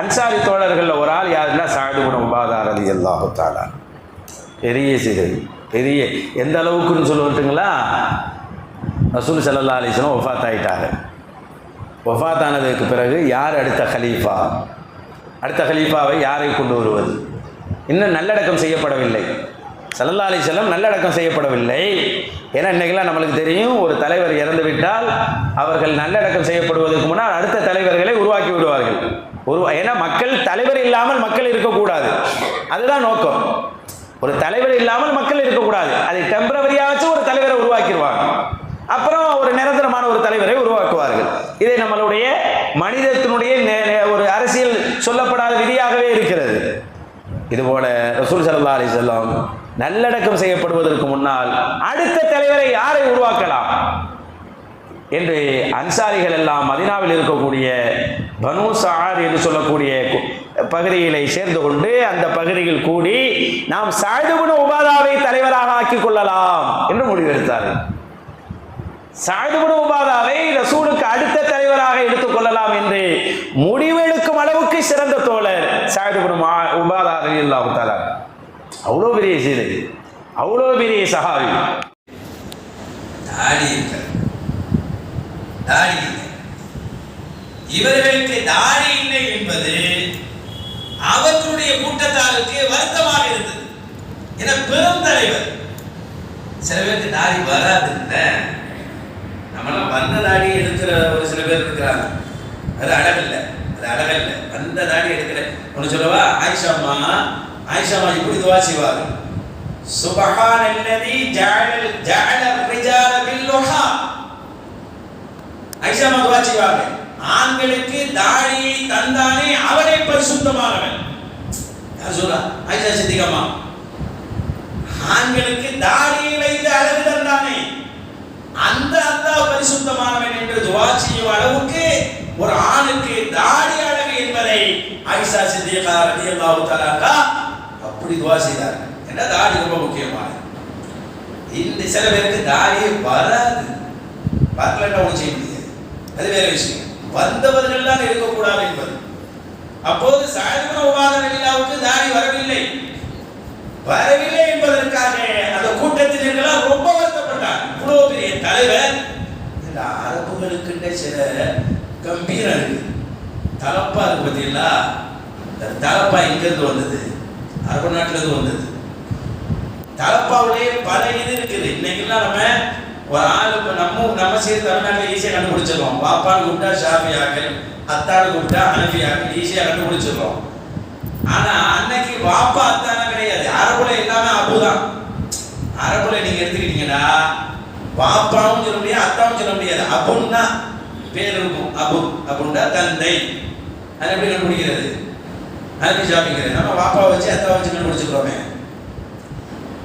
அன்சாரி தோழர்கள்ல ஒரு ஆள் யாருன்னா சஅத் இப்னு உபாதா ரலியல்லாஹு தஆலா. பெரிய சீரவி, பெரிய எந்த அளவுக்குன்னு சொல்லுவட்டுங்களா, ரசூல் ஸல்லல்லாஹு அலைஹி வஸல்லம் வஃபாத் ஆயிட்டாங்க. வஃபாத் ஆனதுக்கு பிறகு யார் அடுத்த கலீஃபா, அடுத்த கலீஃபாவை யாரை கொண்டு வருவது? இன்னும் நல்லடக்கம் செய்யப்படவில்லை. ஸல்லல்லாஹு அலைஹி வஸல்லம் நல்லடக்கம் செய்யப்படவில்லை. ஏன்னா இன்றைக்கெல்லாம் நம்மளுக்கு தெரியும், ஒரு தலைவர் இறந்து விட்டால் அவர்கள் நல்லடக்கம் செய்யப்படுவதற்கு முன்னால் அடுத்த தலைவர்களை உருவாக்கி விடுவார்கள். ஏன்னா மக்கள் தலைவர் இல்லாமல் மக்கள் இருக்கக்கூடாது, அதுதான் நோக்கம். ஒரு தலைவர் இல்லாமல் மக்கள் இருக்கக்கூடாது, அதை டெம்பரவரியாச்சும் ஒரு தலைவரை உருவாக்கிடுவாங்க, அப்புறம் ஒரு நிரந்தரமான ஒரு தலைவரை உருவாக்குவார்கள். இதை நம்மளுடைய மனிதத்தினுடைய ஒரு அரசியல் சொல்லப்படாத விதியாகவே இருக்கிறது. இதுபோல ரசூல் ஸல்லல்லாஹு அலைஹி வஸல்லம் நல்லடக்கம் செய்யப்படுவதற்கு முன்னால் அடுத்த தலைவரை யாரை உருவாக்கலாம் என்று அன்சாரிகள் எல்லாம் மதீனாவில் இருக்கக்கூடிய பனு சஅத் என்று சொல்லக்கூடிய பகுதிகளை சேர்ந்து கொண்டு அந்த பகுதியில் கூடி நாம் சஅத் இப்னு உபாதாவை தலைவராக ஆக்கிக் கொள்ளலாம் என்று முடிவெடுத்தார்கள். சஅத் இப்னு உபாதாவை ரசூலுக்கு அடுத்த தலைவராக எடுத்துக் கொள்ளலாம் என்று முடிவெடுக்கும் அளவுக்கு சிறந்த தோழர் சஅத் இப்னு உபாதா ரலியல்லாஹு தஆலா. அவ்வளோ பெரிய சீதை, அவ்வளோ பெரிய சஹாபி. தாடி இல்லை, இவர்களுக்கு தாடி இல்லை என்பது அவர்களுடைய கூட்டத்தாருக்கு வருத்தமாக இருந்தது. என பெரும் தலைவர், சில பேருக்கு தாடி வராது. நம்மளாம் வந்த தாடி எடுக்கிற ஒரு சில பேர் இருக்கிறாங்க, அது அழகில்லை, அது அழகில்லை. வந்த தாடி எடுக்கிற ஒன்று சொல்லவா, ஆயிஷாமா இப்படி துவா செய்வாங்க, சுப்ஹானல்லதி ஜஅல ரிஜால பில்லுஹா. ஆயிஷாமா துவா செய்வாங்க, ஆண்களுக்கு தாடியை தந்தானே அவனே பரிசுத்தமானவன். யார் சொல்றா? ஆயிஷா சித்திகம்மா. ஆண்களுக்கு தாடியை வைத்து அழகு தந்தானே அந்த அல்லாஹ் பரிசுத்தமானவன் என்று துவா செய்யும் அளவுக்கு ஒரு ஆணுக்கு தாடி அழகு என்பதை ஆயிஷா சித்திகா ரலியல்லாஹு தஆலா அப்படி துவா செய்தார். ஏன்னா தாடி ரொம்ப முக்கியமானது. இந்த சில பேருக்கு தாடியே வராது, பார்க்கலன்னா ஒன்றும் செய்ய முடியாது, அது வேற விஷயம். வந்தவர்கள் தான் இருக்கக்கூடாது என்பது. அப்போது சஅத் இப்னு உபாதா ரலியல்லாஹுவுக்கு தாடி வரவில்லை என்பதற்காக அந்த கூட்டத்தில் ரொம்ப வருத்தப்பட்டார். இவ்வளவு பெரிய தலைவர். இந்த அரபுகளுக்கு சில கம்பீரம் இருக்கு, தலப்பா இருக்கு பார்த்தீங்களா? தலப்பா எங்கிருந்து வந்தது? அரபு நாட்டில இருந்து வந்தது. தலப்பாவுடைய பல இது இருக்குது. இன்னைக்கெல்லாம் நம்ம ஒரு ஆள் நம்ம சேர்த்து தமிழ்நாட்டில் ஈஸியாக கண்டுபிடிச்சிடறோம். பாப்பான்னு கூப்பிட்டா ஷாஃபியாக்கள், அத்தான்னு கூப்பிட்டா ஹனஃபியாக்கள், ஈஸியாக கண்டுபிடிச்சிடறோம். ஆனா அன்னைக்கு பாப்பா அத்தானா கிடையாது. அரபுல எல்லாமே அபுதான். அரபுல நீங்க எடுத்துக்கிட்டீங்கன்னா பாப்பாவும் சொல்ல முடியாது, அத்தாவும் சொல்ல முடியாது. அபுன்னா பேர் இருக்கும். அபுன்னா தந்தை. அது எப்படி கண்டுபிடிக்கிறது? ஹனஃபி ஷாஃபிங்கிறது. நம்ம பாப்பாவை வச்சு அத்தாவை வச்சு கண்டுபிடிச்சிக்கிறோமே.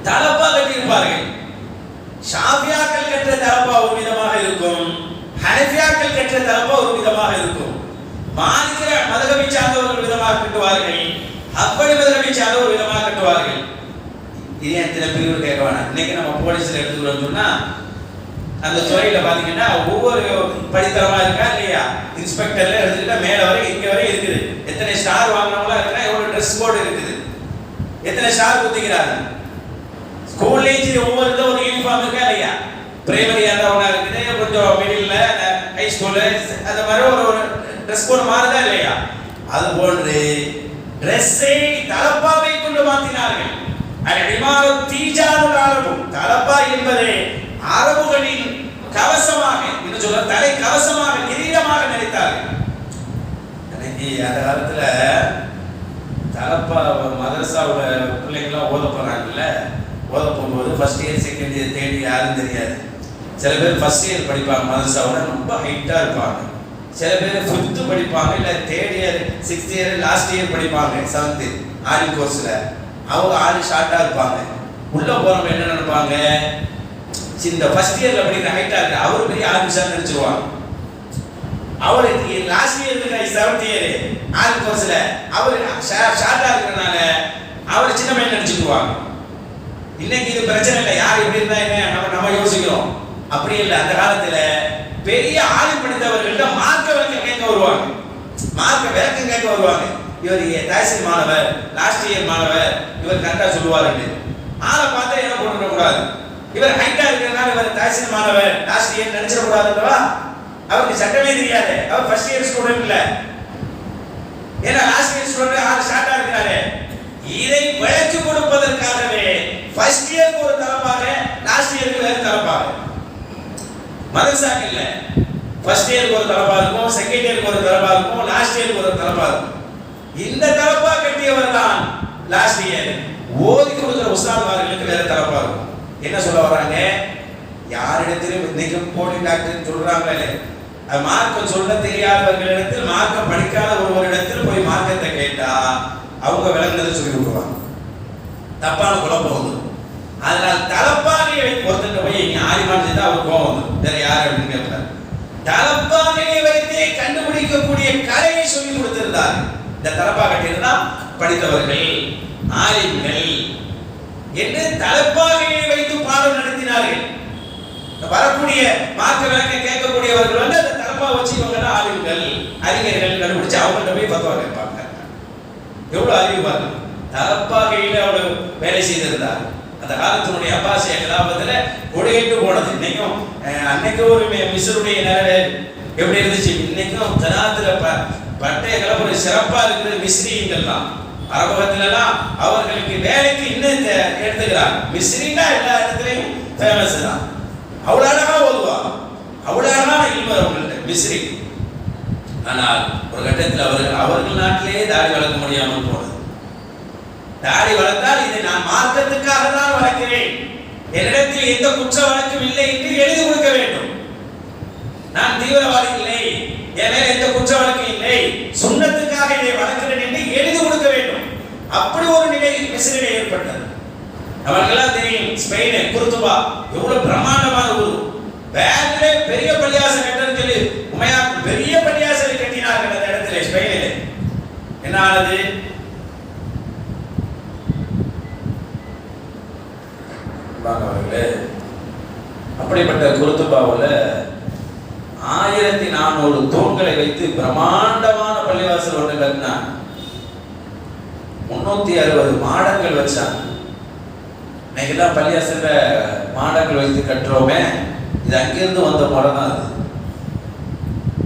தலப்பா கட்டியிருப்பார்கள். ஷாஃபியாக்கள் கற்ற தலப்பா ஒரு விதமாக இருக்கும், ஹனஃபியாக்கள் கற்ற தலப்பா ஒரு விதமாக இருக்கும். மாலிக்கிற மதகபை சார்ந்தவர்கள் விதமாக கட்டுவார்கள், அப்படி மதகபை சார்ந்த ஒரு விதமாக கட்டுவார்கள். இது எத்தனை பிரிவு கேட்க வேணாம். இன்னைக்கு நம்ம போலீஸ்ல எடுத்துக்கிறோம் சொன்னா அந்த துறையில பாத்தீங்கன்னா ஒவ்வொரு படித்தரமா இருக்கா இல்லையா? இன்ஸ்பெக்டர்ல எடுத்துக்கிட்டா மேல வரை இங்க வரை இருக்குது. எத்தனை ஸ்டார் வாங்கினவங்களா இருக்கா, எவ்வளவு ட்ரெஸ் கோட் இருக்குது, எத்தனை ஸ்டார் குத்திக்கிறாங்க. ஸ்கூல்லேயும் ஒவ்வொரு ஒரு யூனிஃபார்ம் இருக்கா இல்லையா? பிரைமரியா இருந்தா ஒண்ணா இருக்குது, கொஞ்சம் மிடில்ல ஹை ஸ்கூலு அந்த மாதிரி ஒரு ட்ரெஸ் கோட் மாறுதா இல்லையா? அது போன்று ட்ரெஸ்ஸை தலப்பாவை கொண்டு மாற்றினார்கள். தலப்பா என்பதை அரபுகளின் கவசமாக இன்னும் சொல்ல தலை கவசமாக கிரீடமாக நினைத்தார்கள். அன்னைக்கு அந்த காலத்துல தலப்பா மதரசாவில் பிள்ளைங்களாம் ஓத போறாங்கல்ல, ஓத போகும்போது first year second year third year யாரும் தெரியாது. சில பேர் ஃபர்ஸ்ட் இயர் படிப்பாங்க, மதரசாவில் ரொம்ப ஹைட்டா இருப்பாங்க. சில பேர் ஃபிஃப்த்து படிப்பாங்க, இல்லை third year sixth year last year படிப்பாங்க. செவன்த்து ஆர்மி கோர்ஸில் அவங்க ஆள் ஷார்ட்டாக இருப்பாங்க. உள்ளே போகிறவங்க என்ன நினைப்பாங்க, இந்த ஃபர்ஸ்ட் இயரில் படிக்கிற ஹைட்டாக இருக்கு அவர் பெரிய ஆர்மிஷாக நினச்சிருவாங்க. அவருக்கு லாஸ்ட் இயர் இருக்கிற செவன்த் இயர் ஆர்மி கோர்ஸில் அவர் ஷார்ட்டாக இருக்கிறனால அவர் சின்ன பையன் நினச்சிக்குவாங்க. இன்னைக்கு இது பிரச்சனை இல்லை, யார் எப்படி இருந்தா என்ன நம்ம யோசிக்கிறோம். அப்படி இல்லை, அந்த காலத்தில் பெரிய ஆளும் படித்தவர்கள்ட்ட மார்க்க விளக்கம் கேட்க வருவாங்க. மார்க்க விளக்கம் கேட்க வருவாங்க. இவர் தாய்சில் மாணவர், லாஸ்ட் இயர் மாணவர், இவர் கரெக்டாக சொல்லுவாருன்னு ஆளை பார்த்தா என்ன போட்டுடக்கூடாது. இவர் ஹைட்டா இருக்கிறதுனால இவர் தாய்சில் மாணவர் லாஸ்ட் இயர் நினைச்சிடக்கூடாதுன்றவா? அவருக்கு சட்டமே தெரியாது, அவர் ஃபர்ஸ்ட் இயர் ஸ்டூடெண்ட் இல்லை. ஏன்னா லாஸ்ட் இயர் ஸ்டூடெண்ட் ஆள் ஷார்ட்டா இருக்கிறாரு. இதை விளக்கி கொடுப்பதற்காகவே ஃபர்ஸ்ட் இயருக்கு ஒரு தலப்பாக, லாஸ்ட் இயருக்கு வேறு தலப்பாக. மதரசாக்கு இல்ல, ஃபர்ஸ்ட் இயருக்கு ஒரு தலப்பா இருக்கும், செகண்ட் இயருக்கு ஒரு தலப்பா இருக்கும், லாஸ்ட் இயருக்கு ஒரு தலப்பா இருக்கும். இந்த தலப்பா கட்டியவர் தான் லாஸ்ட் இயர். ஓதி கொடுக்கிற உஸ்தாத்மார்களுக்கு வேற தலப்பா இருக்கும். என்ன சொல்ல வர்றாங்க, யாரிடத்திலும் இன்னைக்கு போலி டாக்டர் சொல்றாங்களே, மார்க்கம் சொல்ல தெரியாதவர்களிடத்தில் மார்க்கம் படிக்காத ஒருவரிடத்தில் போய் மார்க்கத்தை கேட்டா அவங்க விளங்குனதை சொல்லி விடுவாங்க. தப்பான குழப்பம் வந்து அதனால் தலப்பாகையை ஒருத்தர் போய் நீ ஆரிமான் செய்தா அவர் கோவம் வந்து வேற யார் அப்படின்னு கேட்கிறார். தலப்பாகையை வைத்தே கண்டுபிடிக்கக்கூடிய கலையை சொல்லி கொடுத்திருந்தார். இந்த தலப்பா கட்டியிருந்தா படித்தவர்கள் ஆலிம்கள் என்று தலப்பாகையை வைத்து பாடம் நடத்தினார்கள். வரக்கூடிய மார்க்க விளக்கம் கேட்கக்கூடியவர்கள் வந்து அந்த தலப்பா வச்சு இவங்க தான் ஆலிம்கள் அறிஞர்கள் கண்டுபிடிச்சு அவங்கள்ட்ட போய் பத்துவா கேட்பாங்க. எவ்வளவு அறிவு பாருங்க. தலப்பாகையில் அவ்வளவு வேலை செய்திருந்தார். அந்த காலத்தினுடைய அப்பாசிய கலாபத்தில் கொடையிட்டு போனது. இன்னைக்கும் அன்னைக்கு ஒரு மிஸ்ருடைய நிலை எப்படி இருந்துச்சு, இன்னைக்கும் ஜனாத்துல பட்டைய கலப்பு சிறப்பா இருக்கிற மிஸ்ரீங்கள் தான். அரபகத்திலாம் அவர்களுக்கு வேலைக்கு இன்னும் எடுத்துக்கிறாங்க. மிஸ்ரீனா எல்லா இடத்துலையும் ஃபேமஸ் தான். அவ்வளோ அழகா ஓதுவாங்க, அவ்வளோ அழகான இல்மர் அவங்கள்ட்ட மிஸ்ரி. ஆனால் ஒரு கட்டத்தில் அவர்கள் நாட்டிலேயே தாடி வளர்க்க முடியாமல் போனது. தாடி வளர்த்தால் இதை நான் மார்க்கத்துக்காக தான் வளர்க்கிறேன், என்னிடத்தில் எந்த குற்ற வழக்கும் இல்லை என்று எழுதி கொடுக்க வேண்டும். நான் தீவிரவாதி இல்லை, என் மேல் எந்த குற்ற வழக்கும் இல்லை, சுண்ணத்துக்காக இதை வளர்க்கிறேன் என்று எழுதி கொடுக்க வேண்டும். அப்படி ஒரு நிலை மிஸ்ரிலே ஏற்பட்டது. அவர்களெல்லாம் தெரியும், ஸ்பெயின் குர்துபா எவ்வளவு பிரம்மாண்டமான ஊர். வேறிலே பெரிய பள்ளியாசல் கட்டணும்னு சொல்லி உமையார் பெரிய பள்ளியாசல் கட்டினார்கள் அந்த இடத்துல ஸ்பெயினிலே. என்ன ஆனது, அப்படிப்பட்ட குருத்துபாவில் 1400 தூண்களை வைத்து பிரம்மாண்டமான பள்ளிவாசல் ஒன்று கட்டினான். 360 மாடங்கள் வச்சான். இன்னைக்கெல்லாம் பள்ளிவாசல்ல மாடங்கள் வைத்து கட்டுறோமே, இது அங்கிருந்து வந்த மடம் தான்.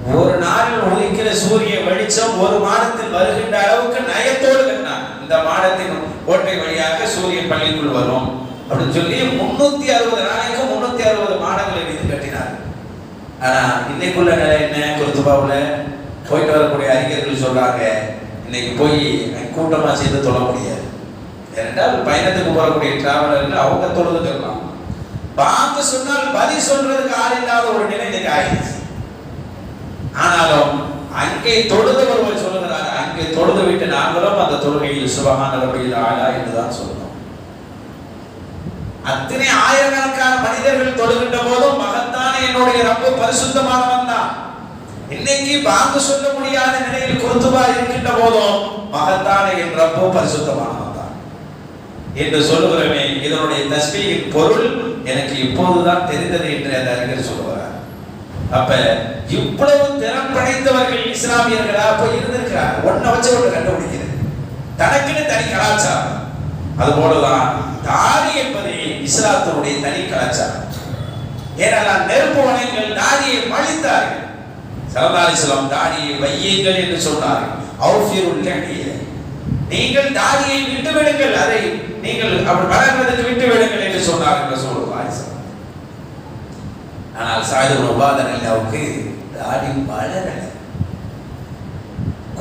அது ஒரு நாளில் உதிக்கிற சூரிய வெளிச்சம் ஒரு மாடத்தில் வருகின்ற அளவுக்கு நயத்தோடு கட்டினான். இந்த மாடத்தின் கோட்டை வழியாக சூரியன் பள்ளிக்குள் வரும் அப்படின்னு சொல்லி 360 நாளைக்கு 360 மாடங்களை வைத்து கட்டினார். ஆனா இன்னைக்குள்ள நிலை என்ன, குருத்துபாவில் போயிட்டு வரக்கூடிய அறிஞர்கள் சொல்றாங்க, இன்னைக்கு போய் கூட்டமா சேர்ந்து தொழ முடியாது. ஏனென்றால் பயணத்துக்கு போகக்கூடிய டிராவலர்கள் அவங்க தொழுதுக்கலாம். பார்த்து சொன்னால் பதில் சொல்றதுக்கு ஆள் இல்லாத ஒரு நிலை இன்னைக்கு ஆயிடுச்சு. ஆனாலும் அங்கே தொழுது ஒருவர் சொல்லுகிறார், அங்கே தொழுது விட்டு நாங்களும் அந்த தொழுகையில் சுபஹான ரப்பில் ஆலா என்றுதான் சொல்லணும். அத்தனை ஆயிரக்கணக்கான மனிதர்கள் தொழுகின்ற போதும் மகத்தான என்னுடைய ரப்பு பரிசுத்தமானவன் தான். இன்னைக்கு பாங்கு சொல்ல முடியாத நிலையில் குருத்துபா இருக்கின்ற போதும் மகத்தான என் ரப்பு பரிசுத்தமானவன் தான் என்று சொல்லுகிறமே. இதனுடைய தஸ்பீஹின் பொருள் எனக்கு இப்போதுதான் தெரிந்தது என்று அந்த அறிஞர் சொல்லுகிறார். அப்ப இவ்வளவு திறன் படைத்தவர்கள் இஸ்லாமியர்களா போய் இருந்திருக்கிறார். ஒன்ன வச்சு ஒன்று கண்டுபிடிக்கிறது தனக்குன்னு தனி கலாச்சாரம். அது போலதான் தாடி என்பது இஸ்லாத்தினுடைய தனி கலாச்சாரம். ஏனெல்லாம் நெருப்பு வணங்கள் தாடியை மழித்தார்கள். ஸல்லல்லாஹு அலைஹி வஸல்லம் தாடியை வையுங்கள் என்று சொன்னார்கள். அவ்ஃபிருல் லஹிய, நீங்கள் தாடியை விட்டு விடுங்கள், அதை நீங்கள் அப்படி வளர்வதற்கு விட்டு விடுங்கள் என்று சொன்னார்கள் ரசூலுல்லாஹி ஸல்லல்லாஹு அலைஹி வஸல்லம். ஆனால் சஅத் இப்னு உபாதா ரலியல்லாஹுவுக்கு தாடி வளரல.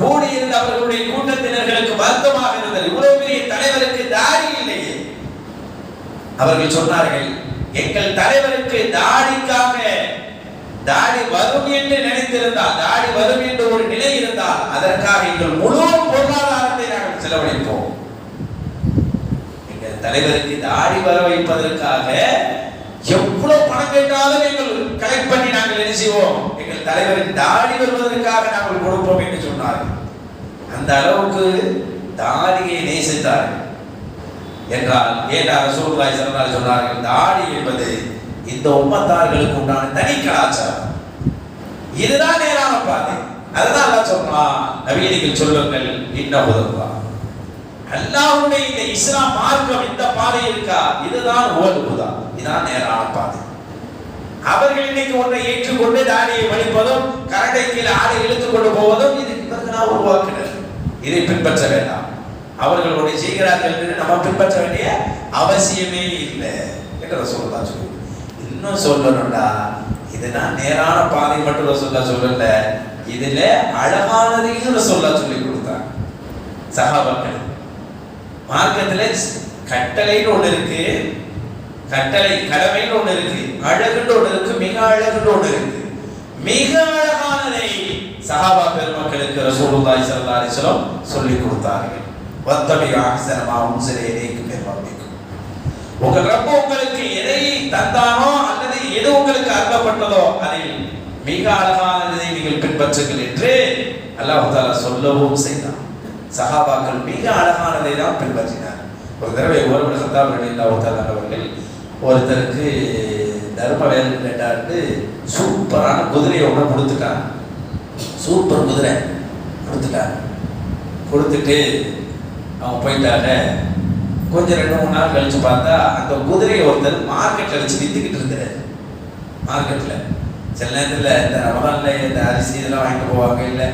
கூடியிருந்த அவர்களுடைய கூட்டத்தினர்களுக்கு வருத்தமாக இருந்தது, இவ்வளவு பெரிய தலைவருக்கு தாடி இல்லையே. அவர்கள் சொன்னார்கள், எங்கள் தலைவருக்கு தாடிக்காக தாடி வரும் என்று நினைத்திருந்தால், தாடி வரும் என்று ஒரு நிலை இருந்தால் அதற்காக எங்கள் முழு பொருளாதாரத்தை நாங்கள் செலவழிப்போம். எங்கள் தலைவருக்கு தாடி வர வைப்பதற்காக எவ்வளவு பணம் கேட்டாலும் எங்கள் கலெக்ட் பண்ணி நாங்கள் என்ன செய்வோம், எங்கள் தலைவரின் தாடி வருவதற்காக நாங்கள் கொடுப்போம் என்று சொன்னார்கள். அந்த அளவுக்கு தாடியை நேசித்தார்கள் என்றால் ஏன் ரசூலுல்லாஹி ஸல்லல்லாஹு அலைஹி வஸல்லம் சொன்னார்கள், தாடி என்பது இந்த உம்மத்தார்களுக்கு உண்டான தனி கலாச்சாரம், இதுதான் நேரான பாதை. அதுதான் அல்லாஹ் சொல்றான், நபியே நீங்கள் சொல்லுங்கள், இன்னஹுதல்லாஹ், அல்லாஹ்வுடைய இந்த இஸ்லாம் மார்க்கம் இந்த பாதை இருக்கா, இதுதான் ஹுதா, இதுதான் நேரான பாதை. அவர்கள் இன்னைக்கு ஒன்றை ஏற்றுக்கொண்டு தாடியை வலிப்பதும் கரண்டை கீழே ஆடை இழுத்துக் கொண்டு போவதும் இது இவர்களாக உருவாக்கினர். இதை பின்பற்ற வேண்டாம், அவர்கள் ஒன்றை செய்கிறார்கள் என்று நம்ம பின்பற்ற வேண்டிய அவசியமே இல்லை என்று ரசூலுல்லாஹ் சொல்லுவாங்க. இன்னும் சொல்லணும்டா, இதுதான் நேரான பாதை மட்டும் ரசூலுல்லாஹ் சொல்லல, இதுல அழகானதையும் ரசூலுல்லாஹ் சொல்லி கொடுத்தாங்க. சஹாபாக்கள் மார்க்கத்துல கட்டளைன்னு ஒண்ணு இருக்கு, கட்டளை கடமைன்னு ஒண்ணு இருக்கு, அழகுன்னு ஒண்ணு இருக்கு, மிக அழகுன்னு ஒண்ணு இருக்கு. மிக அழகானதை சஹாபா பெருமக்களுக்கு ரசூலுல்லாஹி ஸல்லல்லாஹு அலைஹி வஸல்லம் சொல்லி கொடுத்தார்கள். வத்தபிஉ அஹ்ஸன மா உன்ஸில இலைக்கும் மின் ரப்பிக்கும், உங்கள் ரப்பு உங்களுக்கு எதை தந்தானோ அல்லது எது உங்களுக்கு அருளப்பட்டதோ அதில் மிக அழகானதை நீங்கள் பின்பற்றுங்கள் என்று அல்லாஹ் தஆலா சொல்லவும் செய்தான். சஹாபாக்கள் மிக அழகானதை தான் பின்பற்றினார். ஒரு தடவை உமர் இப்னு கத்தாப் ரலியல்லாஹு தஆலா அவர்கள் ஒருத்தருக்கு தர்ம வேலை கேட்டாட்டு சூப்பரான குதிரையை ஒன்று கொடுத்துட்டாங்க. சூப்பர் குதிரை கொடுத்துட்டாங்க. கொடுத்துட்டு அவங்க போயிட்டாங்க. கொஞ்சம் 2-3 நாள் கழிச்சு பார்த்தா அந்த குதிரையை ஒருத்தர் மார்க்கெட்டில் வச்சு வித்துக்கிட்டு இருந்தார். மார்க்கெட்டில் சில நேரத்தில் இந்த ரமதானில் இந்த அரிசி இதெல்லாம் வாங்கிட்டு போவாங்க, இல்லை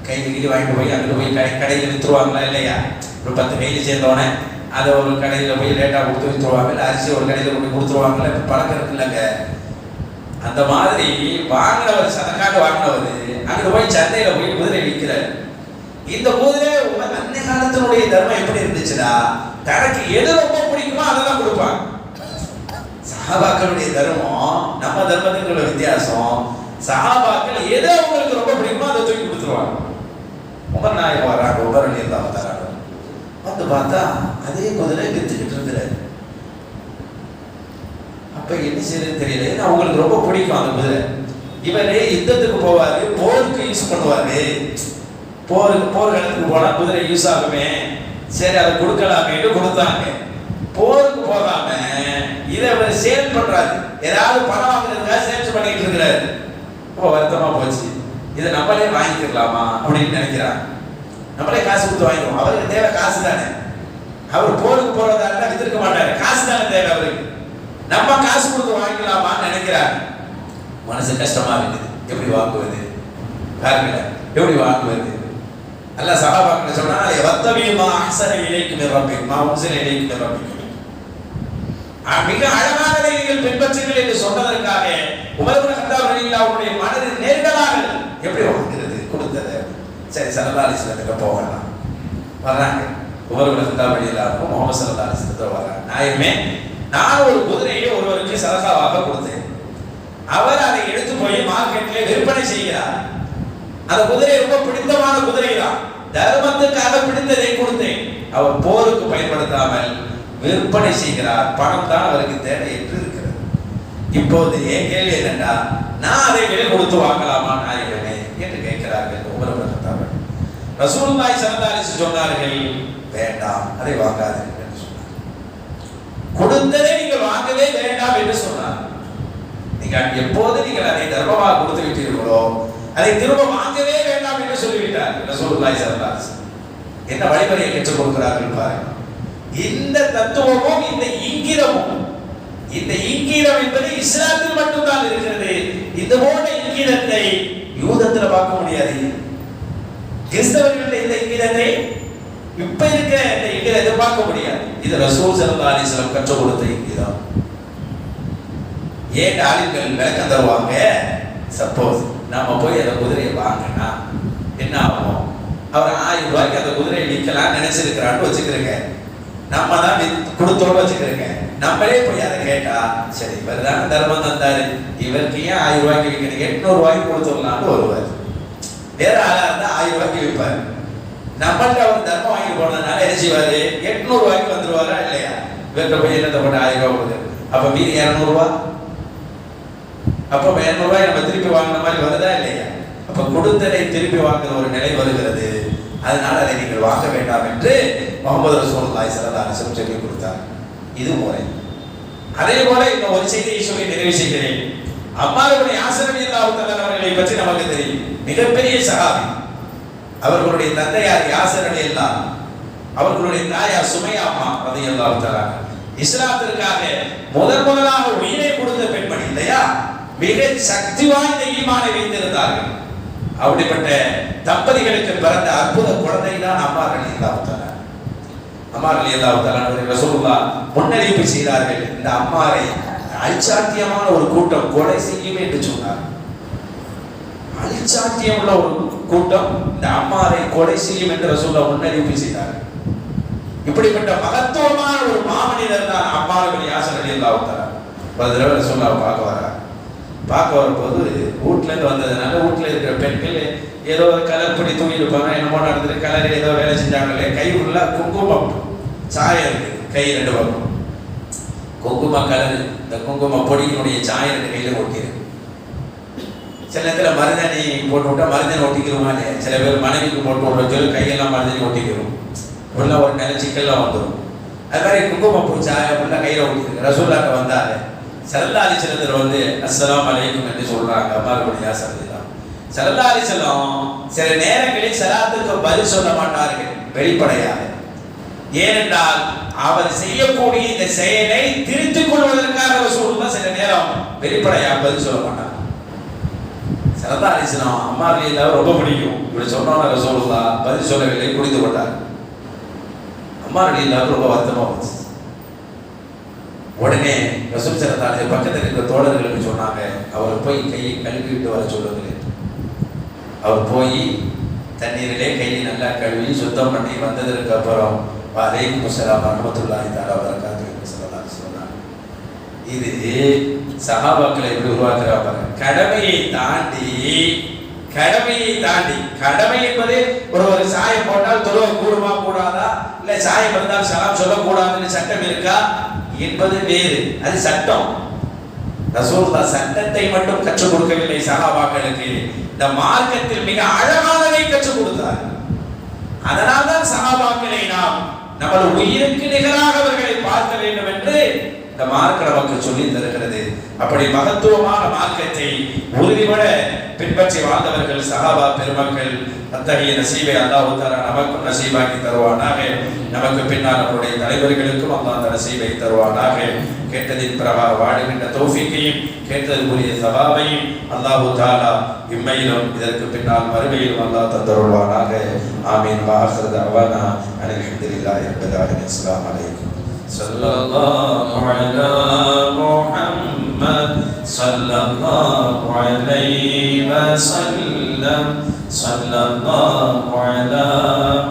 கையில் வாங்கிட்டு போய் அங்கிட்டு போய் கடையில் விற்றுருவாங்களா இல்லையா. ஒரு 10 கையில் சேர்ந்தோடனே அதை ஒரு கடையில் போய் லேட்டாக கொடுத்து விற்றுருவாங்க, இல்லை அரிசி ஒரு கடையில் கொண்டு கொடுத்துருவாங்கல்ல. இப்போ பழக்கம் இருக்குல்லங்க. அந்த மாதிரி வாங்கினவர், சதக்காட்டு வாங்கினவர் அங்கே போய் சந்தையில் போய் குதிரை விற்கிறார். இந்த குதிரை அன்னை காலத்தினுடைய தர்மம் எப்படி இருந்துச்சுன்னா, தனக்கு எது ரொம்ப பிடிக்குமோ அதை தான் கொடுப்பாங்க. சஹாபாக்களுடைய தர்மம் நம்ம தர்மத்துக்கு உள்ள வித்தியாசம். சஹாபாக்கள் எது அவங்களுக்கு ரொம்ப பிடிக்குமோ அதை தூக்கி கொடுத்துருவாங்க. உமர் நாயகம் வராங்க, உமர் ரலியல்லாஹு தஆலா வந்து பார்த்தா அதே குதிரை வித்துக்கிட்டு இருக்கிறார். அப்ப என்ன செய்யறது தெரியல, ஏன்னா அவங்களுக்கு ரொம்ப பிடிக்கும் அந்த குதிரை. இவரே யுத்தத்துக்கு போவாரு, போருக்கு யூஸ் பண்ணுவாரு. போர்க்களத்துக்கு போனா குதிரை யூஸ் ஆகுமே, சரி அதை கொடுக்கலாமேன்னு கொடுத்தாங்க. போருக்கு போகாம இதை அவர் சேல் பண்றாரு, ஏதாவது பணம் வாங்குறதுக்காக சேல்ஸ் பண்ணிட்டு இருக்கிறாரு. ரொம்ப வருத்தமா போச்சு, இதை நம்மளே வாங்கிக்கலாமா அப்படின்னு நினைக்கிறாங்க. நம்மளே காசு கொடுத்து வாங்கிடுவோம், அவருக்கு தேவை காசு தானே. அவர் போருக்கு போறதா இருந்தா வித்திருக்க மாட்டாரு, காசு தானே தேவை அவருக்கு. நம்ம காசு கொடுத்து வாங்கிக்கலாமான்னு நினைக்கிறாங்க. மனசு கஷ்டமா இருக்குது, எப்படி வாங்குவது பாருங்க, எப்படி வாங்குவது. அல்லாஹ் சஹாபாக்கள் சொன்னாங்க, வத்தபிஉ மா அஹ்ஸன இலைக்கும் மின் ரப்பிக்கும் மா உன்ஸில இலைக்கும் மின் ரப்பிக்கும், மிக அழகானதை நீங்கள் பின்பற்றுங்கள் என்று சொன்னதற்காக உமர் இப்னு கத்தாப் ரலியல்லாஹு அன்ஹுடைய மனதில் நெருடலாக எப்படி வாங்குறது கொடுத்தது. சரி ஸல்லல்லாஹு அலைஹி வஸல்லம் போகலாம் வர்றாங்க. உமர் இப்னு கத்தாப் ரலியல்லாஹு அன்ஹு முஹம்மது ஸல்லல்லாஹு அலைஹி வஸல்லம் வர்றாங்க. நாயகமே, நான் ஒரு குதிரையை ஒருவருக்கு சதகாவாக கொடுத்தேன். அவர் அதை எடுத்து போய் மார்க்கெட்டில் விற்பனை செய்கிறார். அந்த குதிரை ரொம்ப பிடித்தமான குதிரை தான், தர்மத்துக்காக பிடித்ததை கொடுத்தேன். அவர் போருக்கு பயன்படுத்தாமல் விற்பனை செய்கிறார். பணம் தான் அவருக்கு தேவை என்று இருக்கிறது. இப்போது என் கேள்வி என்னன்னா, நான் அதை விலை கொடுத்து வாங்கலாமா நாயகமே என்று கேட்கிறார்கள் உமர் இப்னு கத்தாப். ரசூலுல்லாஹி ஸல்லல்லாஹு அலைஹி வஸல்லம் சொன்னார்கள், வேண்டாம், அதை வாங்காதீர்கள் என்று சொன்னார். கொடுத்ததை நீங்கள் வாங்கவே வேண்டாம் என்று சொன்னார். நீங்கள் எப்போது நீங்கள் அதை தர்மமாக கொடுத்து விட்டீர்களோ அதை திரும்ப வாங்கவே வேண்டாம் என்று சொல்லிவிட்டார் ரசூலுல்லாஹி ஸல்லல்லாஹு அலைஹி வஸல்லம். என்ன வழிமுறையை கற்றுக் கொடுக்கிறார்கள் பாருங்கள். இந்த தத்துவமும் இந்த இங்கிதமும், இந்த இங்கீதம் என்பது இஸ்லாத்தில் மட்டும்தான் இருக்கிறது. இது போன்ற இங்கீதத்தை யூதத்துல பார்க்க முடியாது. கிறிஸ்தவர்கள் இந்த இங்கிலத்தை இப்ப இருக்கிற இந்த இங்கிலத்தை பார்க்க முடியாது. இது ரசூல் ஸல்லல்லாஹு அலைஹி வஸல்லம் கற்றுக் கொடுத்த இங்கிலம். ஏன் ஆளுங்கள் விளக்கம் தருவாங்க? சப்போஸ் நாம போய் அந்த குதிரையை வாங்கினா என்ன ஆகும்? அவர் 1000 ரூபாய்க்கு அந்த குதிரையை விற்கலாம் நினைச்சிருக்கிறான்னு வச்சுக்கிறேங்க. நம்ம தான் கொடுத்தோன்னு வச்சுக்கிறேங்க. நம்மளே போய் அதை கேட்டா, சரி இவர் தான் தர்மம் தந்தாரு, இவருக்கு ஏன் 1000 ரூபாய்க்கு விற்கிறீங்க, 800 ரூபாய்க்கு கொடுத்துடலான்னு வருவார். வேற ஆளா இருந்தா 1000 ரூபாய்க்கு விற்பாரு. நம்மள்ட்ட அவர் தர்மம் வாங்கி போனதுனால என்ன செய்வாரு? 800 ரூபாய்க்கு வந்துருவாரா இல்லையா? இவர்கிட்ட போய் என்னத்தை போட்டு 1000 ரூபாய் கொடுத்து, அப்ப மீதி 200 ரூபாய், அப்ப 200 ரூபாய் நம்ம திருப்பி வாங்கின மாதிரி வருதா இல்லையா? அப்ப கொடுத்ததை திருப்பி வாங்குற ஒரு நிலை வருகிறது. அதனால அதை நீங்கள் வாங்க வேண்டாம் என்று முஹம்மது ரசூலுல்லாஹி ஸல்லல்லாஹு அலைஹி வஸல்லம் சொல்லி கொடுத்தார். இது முறை. அதே போல இன்னும் ஒரு செய்தியை சொல்லி நிறைவு செய்கிறேன். அம்மார் இப்னு யாஸிர் ரலியல்லாஹு தஆலா அவர்களை பற்றி நமக்கு தெரியும். மிகப்பெரிய சஹாபி. அவர்களுடைய தந்தையார் யாஸிர் ரலியல்லாஹு, அவர்களுடைய தாயார் சுமையா அம்மா ரலியல்லாஹு தஆலா. இஸ்லாத்திற்காக முதலாக உயிரை கொடுத்த பெண்மணி இல்லையா? மிக சக்தி வாய்ந்த ஈமானை வைத்திருந்தார்கள். அப்படிப்பட்ட தம்பதிகளுக்கு பிறந்த அற்புத குழந்தை தான் அம்மார் ரலியல்லாஹு தஆலா. அம்மார் ரலியல்லாஹு தஆலா ரசூலுல்லாஹ் முன்னறிவிப்பு செய்தார்கள், இந்த அம்மாரை அல்சாத்தியமான ஒரு கூட்டம் கொலை செய்யும் என்று சொன்னார். அல்சாத்தியம் உள்ள ஒரு கூட்டம் இந்த அம்மாரை கொலை செய்யும் என்று ரசூலுல்லாஹ் முன்னறிவிப்பு செய்தார்கள். இப்படிப்பட்ட மகத்துவமான ஒரு மாமனிதர் தான் அம்மார் இப்னு யாஸிர் ரலியல்லாஹு தஆலா. ஒரு தடவை ரசூலுல்லாஹ் பார்க்க வரும்போது வீட்டுல இருந்து வந்ததுனால வீட்டுல இருக்கிற பெண்கள் ஏதோ கலர் பண்ணி தூங்கி இருப்பாங்க, என்னமோ நடந்துட்டு கலர் ஏதோ வேலை செஞ்சாங்களே, கை உள்ள குங்குமம் சாயம் இருக்கு, கை 2 பக்கம் குங்கும கலர், இந்த குங்கும பொடியினுடைய சாயம் 2 கையில ஒட்டிருக்கு. சில நேரத்துல மருதாணி போட்டு விட்டா மருதாணி ஒட்டிக்கிறோமா இல்லையா? சில பேர் மனைவிக்கு போட்டு விடுற சொல்லி கையெல்லாம் மருதாணி ஒட்டிக்கிறோம், உள்ள ஒரு நில சிக்கல்லாம் வந்துடும். அது மாதிரி குங்கும பூ சாயம் உள்ள கையில ஒட்டிருக்கு. ரசூலுல்லாஹ் வந்தாரு, ஸல்லல்லாஹு அலைஹி வஸல்லம் வந்து அஸ்ஸலாமு அலைக்கும் என்று சொல்றாங்க. அம்மார் இப்னு யாஸிர் ரலியல்லாஹு. ஸல்லல்லாஹு அலைஹி வஸல்லம் சில நேரங்களில் ஸலாத்துக்கு பதில் சொல்ல மாட்டார்கள் வெளிப்படையாக. ஏனென்றால் அவர் செய்யக்கூடிய இந்த செயலை திருத்திக் கொள்வதற்காக ரசூலுல்லாஹ் சில நேரம் வெளிப்படையாக பதில் சொல்ல மாட்டார். ஸல்லல்லாஹு அலைஹி வஸல்லம் அம்மார் ரலியல்லாஹு ரொம்ப பிடிக்கும். இப்படி சொன்னான ரசூலுல்லாஹ் பதில் சொல்லவில்லை, குடித்து கொண்டார். அம்மார் ரலியல்லாஹு ரொம்ப வருத்தமா போச்சு. உடனே ரசூல் ஸல்லல்லாஹு அலைஹி பக்கத்தில் இருக்கிற தோழர்களுக்கு சொன்னாங்க, அவர் போய் கையை கழுவிட்டு வர சொல்லுங்களேன். அவர் போய் தண்ணீரிலே கையை நல்லா கழுவி சுத்தம் பண்ணி வந்ததற்கு அப்புறம் வலைக்கும் அஸ்ஸலாம் வரஹ்மத்துல்லாஹி தஆலா வபரகாத்துஹு ஸல்லல்லாஹு அலைஹி வஸல்லம். இது சஹாபாக்களை எப்படி உருவாக்குறாங்க? கடமையை தாண்டி கடமை என்பது ஒரு சாயம் போட்டால் தொழுவ கூடுமா கூடாதா, இல்ல சாயம் இருந்தால் சலாம் சொல்லக்கூடாதுன்னு சட்டம் இருக்கா என்பது வேறு, அது சட்டம். ரசூலுல்லாஹ் சட்டத்தை மட்டும் கற்றுக் கொடுக்கவில்லை சஹாபாக்களுக்கு, இந்த மார்க்கத்தில் மிக அழகானதை கற்றுக் கொடுத்தார். அதனால்தான் சஹாபாக்களை நாம் நமது உயிருக்கு நிகராக அவர்களை பார்க்க வேண்டும் என்று இந்த மார்க்க நமக்கு சொல்லி தருகிறது. அப்படி மகத்துவமான மார்க்கத்தை உறுதிபட பின்பற்றி வாழ்ந்தவர்கள் சஹாபா பெருமக்கள். அத்தகைய நசீபை அல்லாஹ் தஆலா நமக்கும் நசீபாக்கி தருவானாக. நமக்கு பின்னால் நம்முடைய தலைவர்களுக்கும் அல்லாஹ் அந்த நசீபை தருவானாக. கேட்டதின் பிரகாரம் வாழுகின்ற தௌஃபீக்கையும் கேட்டதற்குரிய சவாபையும் அல்லாஹ் தஆலா இம்மையிலும் இதற்கு பின்னால் மறுமையிலும் அல்லாஹ் தந்தருள்வானாக. ஆமீன். வாஹிரு தஅவானா அல்ஹம்துலில்லாஹி ரப்பில் ஆலமீன். அஸ்ஸலாமு அலைக்கும். ஸல்லல்லாஹு அலா முஹம்மத் ஸல்லல்லாஹு அலைஹி வஸல்லம். ஸல்லல்லாஹு அலா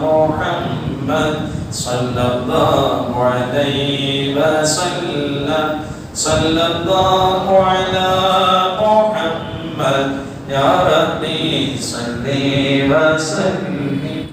முஹம்மத் ஸல்லல்லாஹு அலைஹி வஸல்லம். ஸல்லல்லாஹு அலா முஹம்மத் யா ரப்பி ஸல்லி வஸல்லம்.